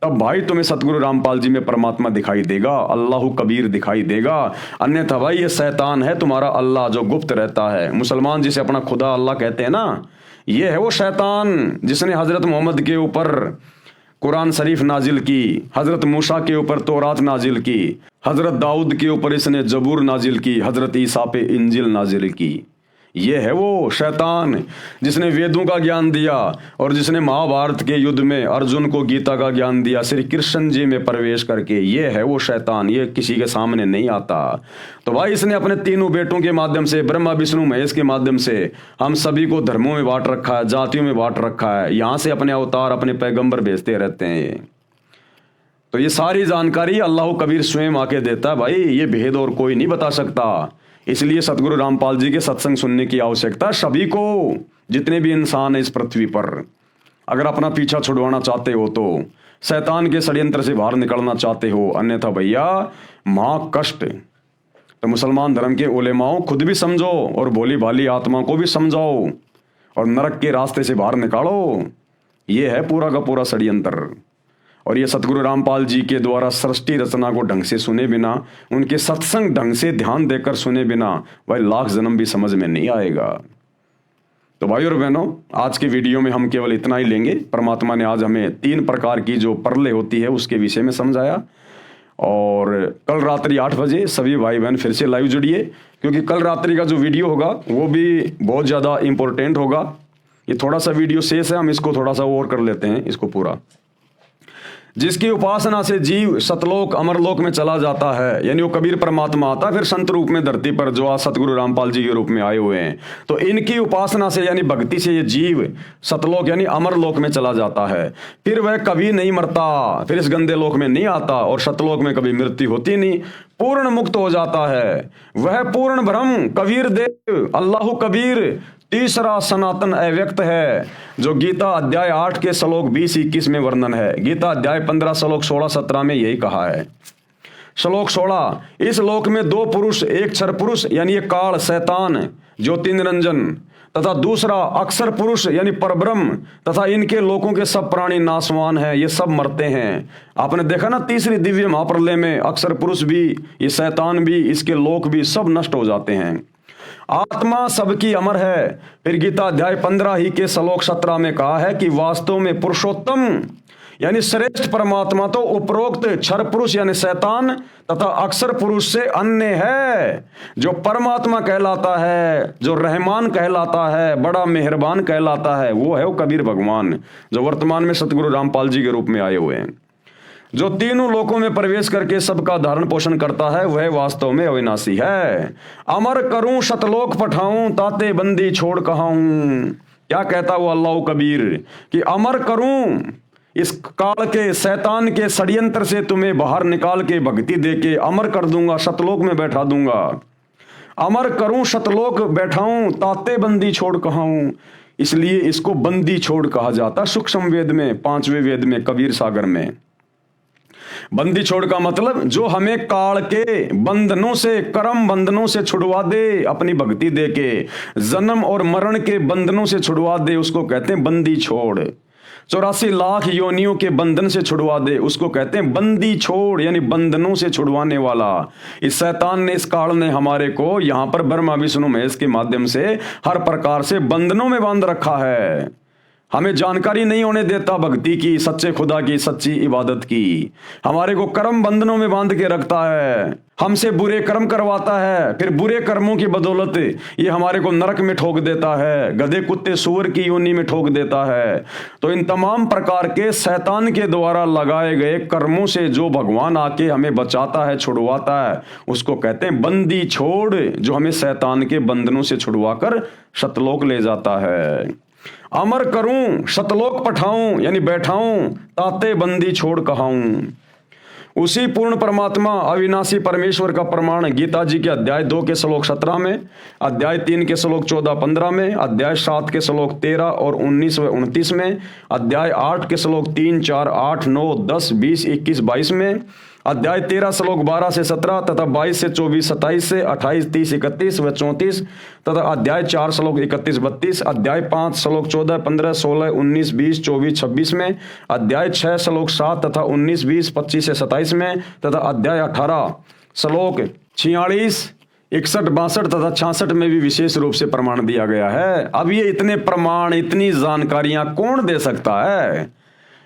तब भाई तुम्हें सतगुरु रामपाल जी में परमात्मा दिखाई देगा, अल्लाह कबीर दिखाई देगा। अन्यथा भाई ये शैतान है तुम्हारा अल्लाह जो गुप्त रहता है। मुसलमान जिसे अपना खुदा अल्लाह कहते हैं ना, ये है वो शैतान जिसने हजरत मोहम्मद के ऊपर कुरान शरीफ नाजिल की, हजरत मूसा के ऊपर तौरात नाजिल की, हजरत दाऊद के ऊपर इसने जबूर नाजिल की, हजरत ईसा पे इंजिल नाजिल की। ये है वो शैतान जिसने वेदों का ज्ञान दिया, और जिसने महाभारत के युद्ध में अर्जुन को गीता का ज्ञान दिया श्री कृष्ण जी में प्रवेश करके। ये है वो शैतान, ये किसी के सामने नहीं आता। तो भाई इसने अपने तीनों बेटों के माध्यम से, ब्रह्मा विष्णु महेश के माध्यम से हम सभी को धर्मों में बांट रखा है, जातियों में बांट रखा है। यहां से अपने अवतार, अपने पैगंबर भेजते रहते हैं। तो ये सारी जानकारी अल्लाह कबीर स्वयं आके देता है भाई, ये भेद और कोई नहीं बता सकता। इसलिए सतगुरु रामपाल जी के सत्संग सुनने की आवश्यकता सभी को, जितने भी इंसान है इस पृथ्वी पर। अगर अपना पीछा छुड़वाना चाहते हो, तो शैतान के षड्यंत्र से बाहर निकलना चाहते हो, अन्यथा भैया महा कष्ट। तो मुसलमान धर्म के उलेमाओं खुद भी समझो, और भोली भाली आत्मा को भी समझाओ, और नरक के रास्ते से बाहर निकालो। ये है पूरा का पूरा षड्यंत्र। और ये सतगुरु रामपाल जी के द्वारा सृष्टि रचना को ढंग से सुने बिना, उनके सत्संग ढंग से ध्यान देकर सुने बिना, वह लाख जन्म भी समझ में नहीं आएगा। तो भाई और बहनों, आज की वीडियो में हम केवल इतना ही लेंगे। परमात्मा ने आज हमें 3 प्रकार की जो परलें होती है उसके विषय में समझाया। और कल रात्रि 8 बजे सभी भाई बहन फिर से लाइव जुड़िए, क्योंकि कल रात्रि का जो वीडियो होगा वो भी बहुत ज़्यादा इम्पोर्टेंट होगा। ये थोड़ा सा वीडियो शेष है, हम इसको थोड़ा सा और कर लेते हैं इसको पूरा। जिसकी उपासना से जीव सतलोक अमरलोक में चला जाता है, यानी वो कबीर परमात्मा आता है फिर संत रूप में धरती पर, जो आज सतगुरु रामपाल जी के रूप में आए हुए हैं। तो इनकी उपासना से यानी भक्ति से ये जीव सतलोक यानी अमरलोक में चला जाता है। फिर वह कभी नहीं मरता, फिर इस गंदे लोक में नहीं आता और सतलोक में कभी मृत्यु होती नहीं, पूर्ण मुक्त हो जाता है। वह पूर्ण ब्रह्म कबीर देव अल्लाह कबीर तीसरा सनातन अव्यक्त है, जो गीता अध्याय 8 के श्लोक 20-21 में वर्णन है। गीता अध्याय 15 श्लोक 16-17 में यही कहा है। श्लोक 16, इस लोक में 2 पुरुष, एक क्षर पुरुष यानी ये काल शैतान ज्योति निरंजन, तथा दूसरा अक्षर पुरुष यानी परब्रह्म, तथा इनके लोकों के सब प्राणी नाशवान हैं, ये सब मरते हैं। आपने देखा ना तीसरी दिव्य महाप्रलय में अक्षर पुरुष भी, ये शैतान भी, इसके लोक भी सब नष्ट हो जाते हैं। आत्मा सबकी अमर है। फिर गीता अध्याय 15 ही के श्लोक 17 में कहा है कि वास्तव में पुरुषोत्तम यानी श्रेष्ठ परमात्मा तो उपरोक्त क्षर पुरुष यानी शैतान तथा अक्षर पुरुष से अन्य है। जो परमात्मा कहलाता है, जो रहमान कहलाता है, बड़ा मेहरबान कहलाता है, वो है वो कबीर भगवान, जो वर्तमान में सतगुरु रामपाल जी के रूप में आए हुए हैं। जो तीनों लोकों में प्रवेश करके सबका धारण पोषण करता है, वह वास्तव में अविनाशी है। अमर करूं शतलोक पठाऊं, ताते बंदी छोड़ कहाऊं। क्या कहता वो अल्लाह कबीर कि अमर करूं, इस काल के शैतान के षड्यंत्र से तुम्हें बाहर निकाल के भक्ति देके अमर कर दूंगा, शतलोक में बैठा दूंगा। अमर करूं शतलोक बैठाऊं, ताते बंदी छोड़ कहाऊं। इसलिए इसको बंदी छोड़ कहा जाता सूक्ष्म वेद में, 5वें वेद में, कबीर सागर में। बंदी छोड़ का मतलब जो हमें काल के बंधनों से, कर्म बंधनों से छुड़वा दे, अपनी भक्ति दे के जन्म और मरण के बंधनों से छुड़वा दे, उसको कहते हैं बंदी छोड़। 84 लाख योनियों के बंधन से छुड़वा दे, उसको कहते हैं बंदी छोड़, यानी बंधनों से छुड़वाने वाला। इस शैतान ने, इस काल ने हमारे को यहाँ पर ब्रह्मा विष्णु महेश के माध्यम से हर प्रकार से बंधनों में बांध रखा है। हमें जानकारी नहीं होने देता भक्ति की, सच्चे खुदा की, सच्ची इबादत की। हमारे को कर्म बंधनों में बांध के रखता है, हमसे बुरे कर्म करवाता है, फिर बुरे कर्मों की बदौलत ये हमारे को नरक में ठोक देता है, गधे कुत्ते सूअर की योनि में ठोक देता है। तो इन तमाम प्रकार के शैतान के द्वारा लगाए गए कर्मों से जो भगवान आके हमें बचाता है, छुड़वाता है, उसको कहते हैं बंदी छोड़, जो हमें शैतान के बंधनों से छुड़वा कर सतलोक ले जाता है। अमर करूं शतलोक पठाऊं यानी बैठाऊं, ताते बंदी छोड़ कहाऊं। उसी पूर्ण परमात्मा अविनाशी परमेश्वर का प्रमाण गीता जी के अध्याय 2 के श्लोक 17 में, अध्याय 3 के श्लोक 14-15 में, अध्याय 7 के श्लोक 13 और 19 व 29 में, अध्याय 8 के श्लोक 3, 4, 8, 9, 10, 20, 21, 22 में, अध्याय 13 श्लोक 12 से 17 तथा 22 से 24, 27 से 28, 30, 31 व 34 तथा अध्याय 4 श्लोक 31, 32, अध्याय 5 श्लोक 14, 15, 16, 19, 20, 24, 26 में, अध्याय 6 श्लोक 7 तथा 19, 20, 25 से 27 में तथा अध्याय 18 श्लोक 46, 61, 62 तथा 66 में भी विशेष रूप से प्रमाण दिया गया है। अब ये इतने प्रमाण, इतनी जानकारियां कौन दे सकता है?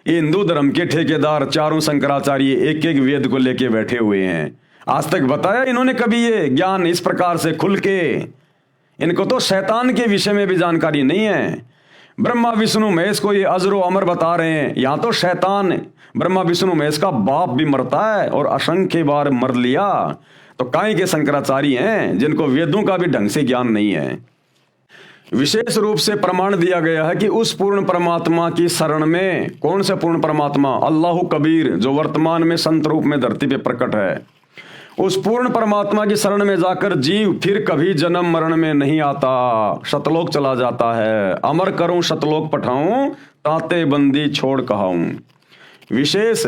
ये हिंदू धर्म के ठेकेदार चारों शंकराचार्य एक एक वेद को लेके बैठे हुए हैं। आज तक बताया इन्होंने कभी ये ज्ञान इस प्रकार से खुल के? इनको तो शैतान के विषय में भी जानकारी नहीं है। ब्रह्मा विष्णु महेश को ये अजरो अमर बता रहे हैं, यहाँ तो शैतान ब्रह्मा विष्णु महेश का बाप भी मरता है और असंख्य बार मर लिया। तो काहे के शंकराचार्य हैं जिनको वेदों का भी ढंग से ज्ञान नहीं है। विशेष रूप से प्रमाण दिया गया है कि उस पूर्ण परमात्मा की शरण में, कौन से पूर्ण परमात्मा? अल्लाह कबीर, जो वर्तमान में संत रूप में धरती पे प्रकट है। उस पूर्ण परमात्मा की शरण में जाकर जीव फिर कभी जन्म मरण में नहीं आता, शतलोक चला जाता है। अमर करूं शतलोक पठाऊं, ताते बंदी छोड़ कहाऊं। विशेष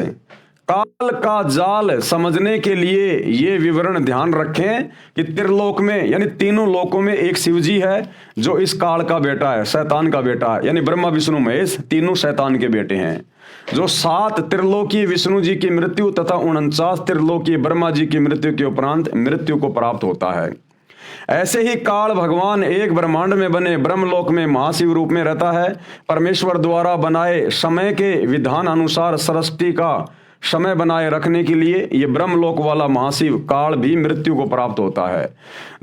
काल का जाल समझने के लिए ये विवरण ध्यान रखें कि त्रिलोक में यानी तीनों लोकों में एक शिव जी है जो इस काल का बेटा है, शैतान का बेटा है, यानी ब्रह्मा विष्णु महेश तीनों शैतान के बेटे हैं। जो 7 त्रिलोकीय विष्णु जी की मृत्यु तथा 49 त्रिलोकीय ब्रह्मा जी की मृत्यु के उपरांत मृत्यु को प्राप्त होता है। ऐसे ही काल भगवान एक ब्रह्मांड में बने ब्रह्मलोक में महाशिव रूप में रहता है। परमेश्वर द्वारा बनाए समय के विधान अनुसार सृष्टि का समय बनाए रखने के लिए ये ब्रह्मलोक वाला महाशिव काल भी मृत्यु को प्राप्त होता है।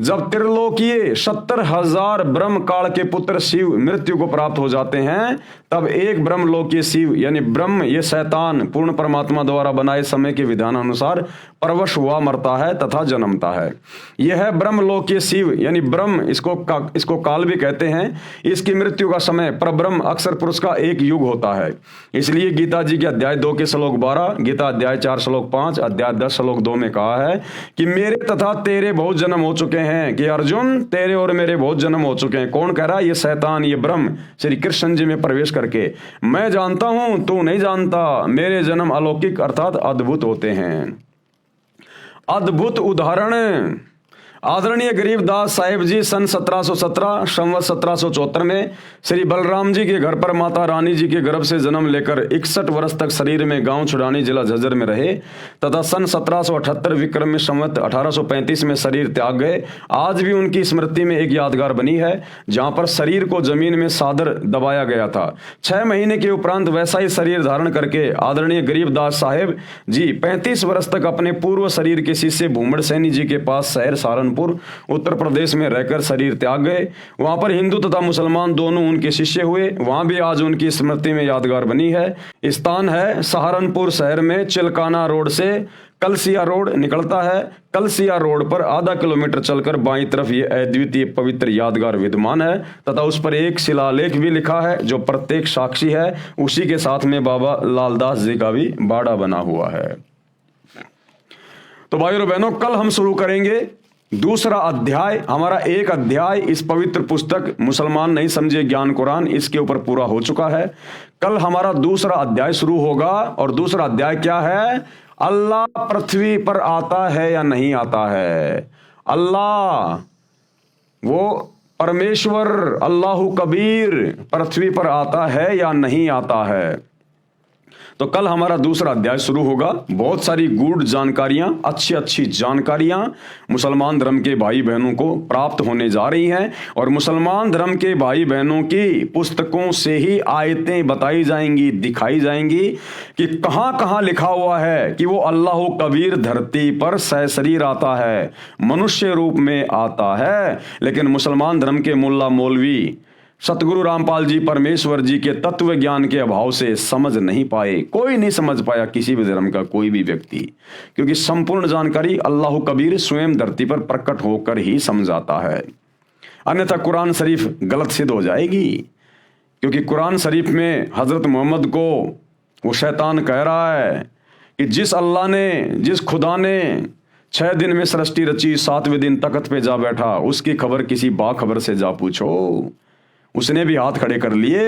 जब त्रिलोकीय 70,000 ब्रह्म काल के पुत्र शिव मृत्यु को प्राप्त हो जाते हैं, तब एक ब्रह्मलोकीय शिव यानी ब्रह्म ये शैतान पूर्ण परमात्मा द्वारा बनाए समय के विधान अनुसार परवश हुआ मरता है तथा जन्मता है। यह है ब्रह्मलोकीय शिव यानी ब्रह्म, इसको काल भी कहते हैं। इसकी मृत्यु का समय परब्रह्म अक्षर पुरुष का एक युग होता है। इसलिए गीता जी के अध्याय 2 के श्लोक 12, गीता अध्याय 4 श्लोक 5, अध्याय 10 श्लोक 2 में कहा है कि मेरे तथा तेरे बहुत जन्म हो चुके हैं, कि अर्जुन तेरे और मेरे बहुत जन्म हो चुके हैं। कौन कह रहा है? ये शैतान, ये ब्रह्म श्री कृष्ण जी में प्रवेश करके, मैं जानता हूं तू नहीं जानता, मेरे जन्म अलौकिक अर्थात अद्भुत होते हैं। अद्भुत उदाहरण आदरणीय गरीबदास साहिब जी सन 1717 संवत 1774 में श्री बलराम जी के घर पर माता रानी जी के गर्भ से जन्म लेकर 61 वर्ष तक शरीर में गांव छुड़ानी जिला झज्जर में रहे तथा सन 1778 विक्रम में संवत 1835 में शरीर त्याग गए। आज भी उनकी स्मृति में एक यादगार बनी है जहां पर शरीर को जमीन में सादर दबाया गया था। 6 महीने के उपरांत वैसा ही शरीर धारण करके आदरणीय गरीबदास साहेब जी 35 वर्ष तक अपने पूर्व शरीर के शिष्य भूमड़ सैनी जी के पास शहर सहारनपुर उत्तर प्रदेश में रहकर शरीर त्याग गए। वहां पर हिंदू तथा मुसलमान दोनों उनके शिष्य हुए। वहां भी आज उनकी स्मृति में यादगार बनी है। स्थान है सहारनपुर शहर में चिलकाना रोड से कलसिया रोड निकलता है। कलसिया रोड पर आधा किलोमीटर चलकर बाईं तरफ ये अद्वितीय पवित्र यादगार विद्यमान है तथा उस पर एक शिलालेख भी लिखा है जो प्रत्येक साक्षी है। उसी के साथ में बाबा लालदास जी का भी बाड़ा बना हुआ है। तो भाइयों और बहनों, कल हम शुरू करेंगे दूसरा अध्याय। हमारा एक अध्याय इस पवित्र पुस्तक मुसलमान नहीं समझे ज्ञान कुरान, इसके ऊपर पूरा हो चुका है। कल हमारा दूसरा अध्याय शुरू होगा और दूसरा अध्याय क्या है? अल्लाह पृथ्वी पर आता है या नहीं आता है। अल्लाह वो परमेश्वर अल्लाहु कबीर पृथ्वी पर आता है या नहीं आता है। तो कल हमारा दूसरा अध्याय शुरू होगा। बहुत सारी गूढ़ जानकारियां, अच्छी अच्छी जानकारियां मुसलमान धर्म के भाई बहनों को प्राप्त होने जा रही हैं और मुसलमान धर्म के भाई बहनों की पुस्तकों से ही आयतें बताई जाएंगी, दिखाई जाएंगी कि कहां कहां लिखा हुआ है कि वो अल्लाह कबीर धरती पर सशरीर आता है, मनुष्य रूप में आता है। लेकिन मुसलमान धर्म के मुल्ला मौलवी सतगुरु रामपाल जी परमेश्वर जी के तत्व ज्ञान के अभाव से समझ नहीं पाए। कोई नहीं समझ पाया किसी भी धर्म का कोई भी व्यक्ति, क्योंकि संपूर्ण जानकारी अल्लाह कबीर स्वयं धरती पर प्रकट होकर ही समझाता है। अन्यथा कुरान शरीफ गलत सिद्ध हो जाएगी, क्योंकि कुरान शरीफ में हजरत मोहम्मद को वो शैतान कह रहा है कि जिस अल्लाह ने, जिस खुदा ने 6 दिन में सृष्टि रची, 7वें दिन तख्त पे जा बैठा, उसकी खबर किसी बाखबर से जा पूछो। उसने भी हाथ खड़े कर लिए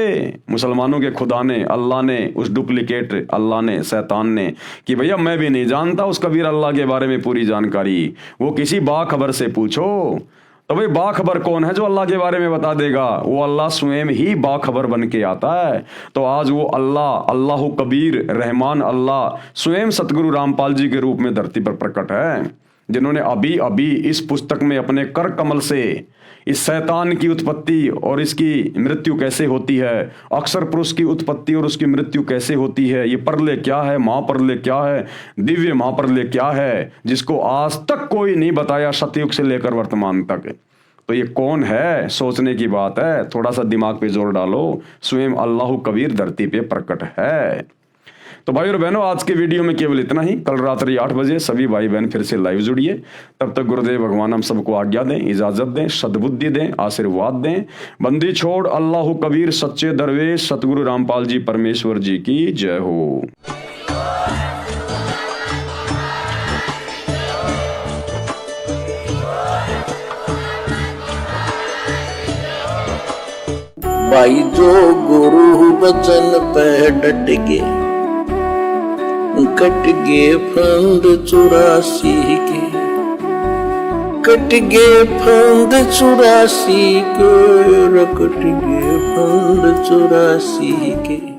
मुसलमानों के खुदा ने, अल्लाह ने, उस डुप्लीकेट अल्लाह ने, शैतान ने, कि भैया मैं भी नहीं जानता उस कबीर अल्लाह के बारे में पूरी जानकारी, वो किसी बाखबर से पूछो। तो भाई बाखबर कौन है जो अल्लाह के बारे में बता देगा? वो अल्लाह स्वयं ही बाखबर बन के आता है। तो आज वो अल्लाह, अल्लाह कबीर रहमान अल्लाह स्वयं सतगुरु रामपाल जी के रूप में धरती पर प्रकट है, जिन्होंने अभी अभी इस पुस्तक में अपने कर कमल से इस शैतान की उत्पत्ति और इसकी मृत्यु कैसे होती है, अक्षर पुरुष की उत्पत्ति और उसकी मृत्यु कैसे होती है, ये परले क्या है, महापरले क्या है, दिव्य महापरले क्या है, जिसको आज तक कोई नहीं बताया सतयुग से लेकर वर्तमान तक। तो ये कौन है? सोचने की बात है। थोड़ा सा दिमाग पे जोर डालो, स्वयं अल्लाह कबीर धरती पे प्रकट है। तो भाई और बहनों, आज के वीडियो में केवल इतना ही। कल रात्रि 8 बजे सभी भाई बहन फिर से लाइव जुड़िए। तब तक गुरुदेव भगवान हम सबको आज्ञा दें, इजाजत दें, सद्बुद्धि दें, आशीर्वाद दें। बंदी छोड़ अल्लाह कबीर सच्चे दरवेश सतगुरु रामपाल जी परमेश्वर जी की जय हो।
भाई जो गुरु बचन पे डट गए, कट गए फंद 84 के, कट गए फंद 84 के, कट गए फंद 84 के।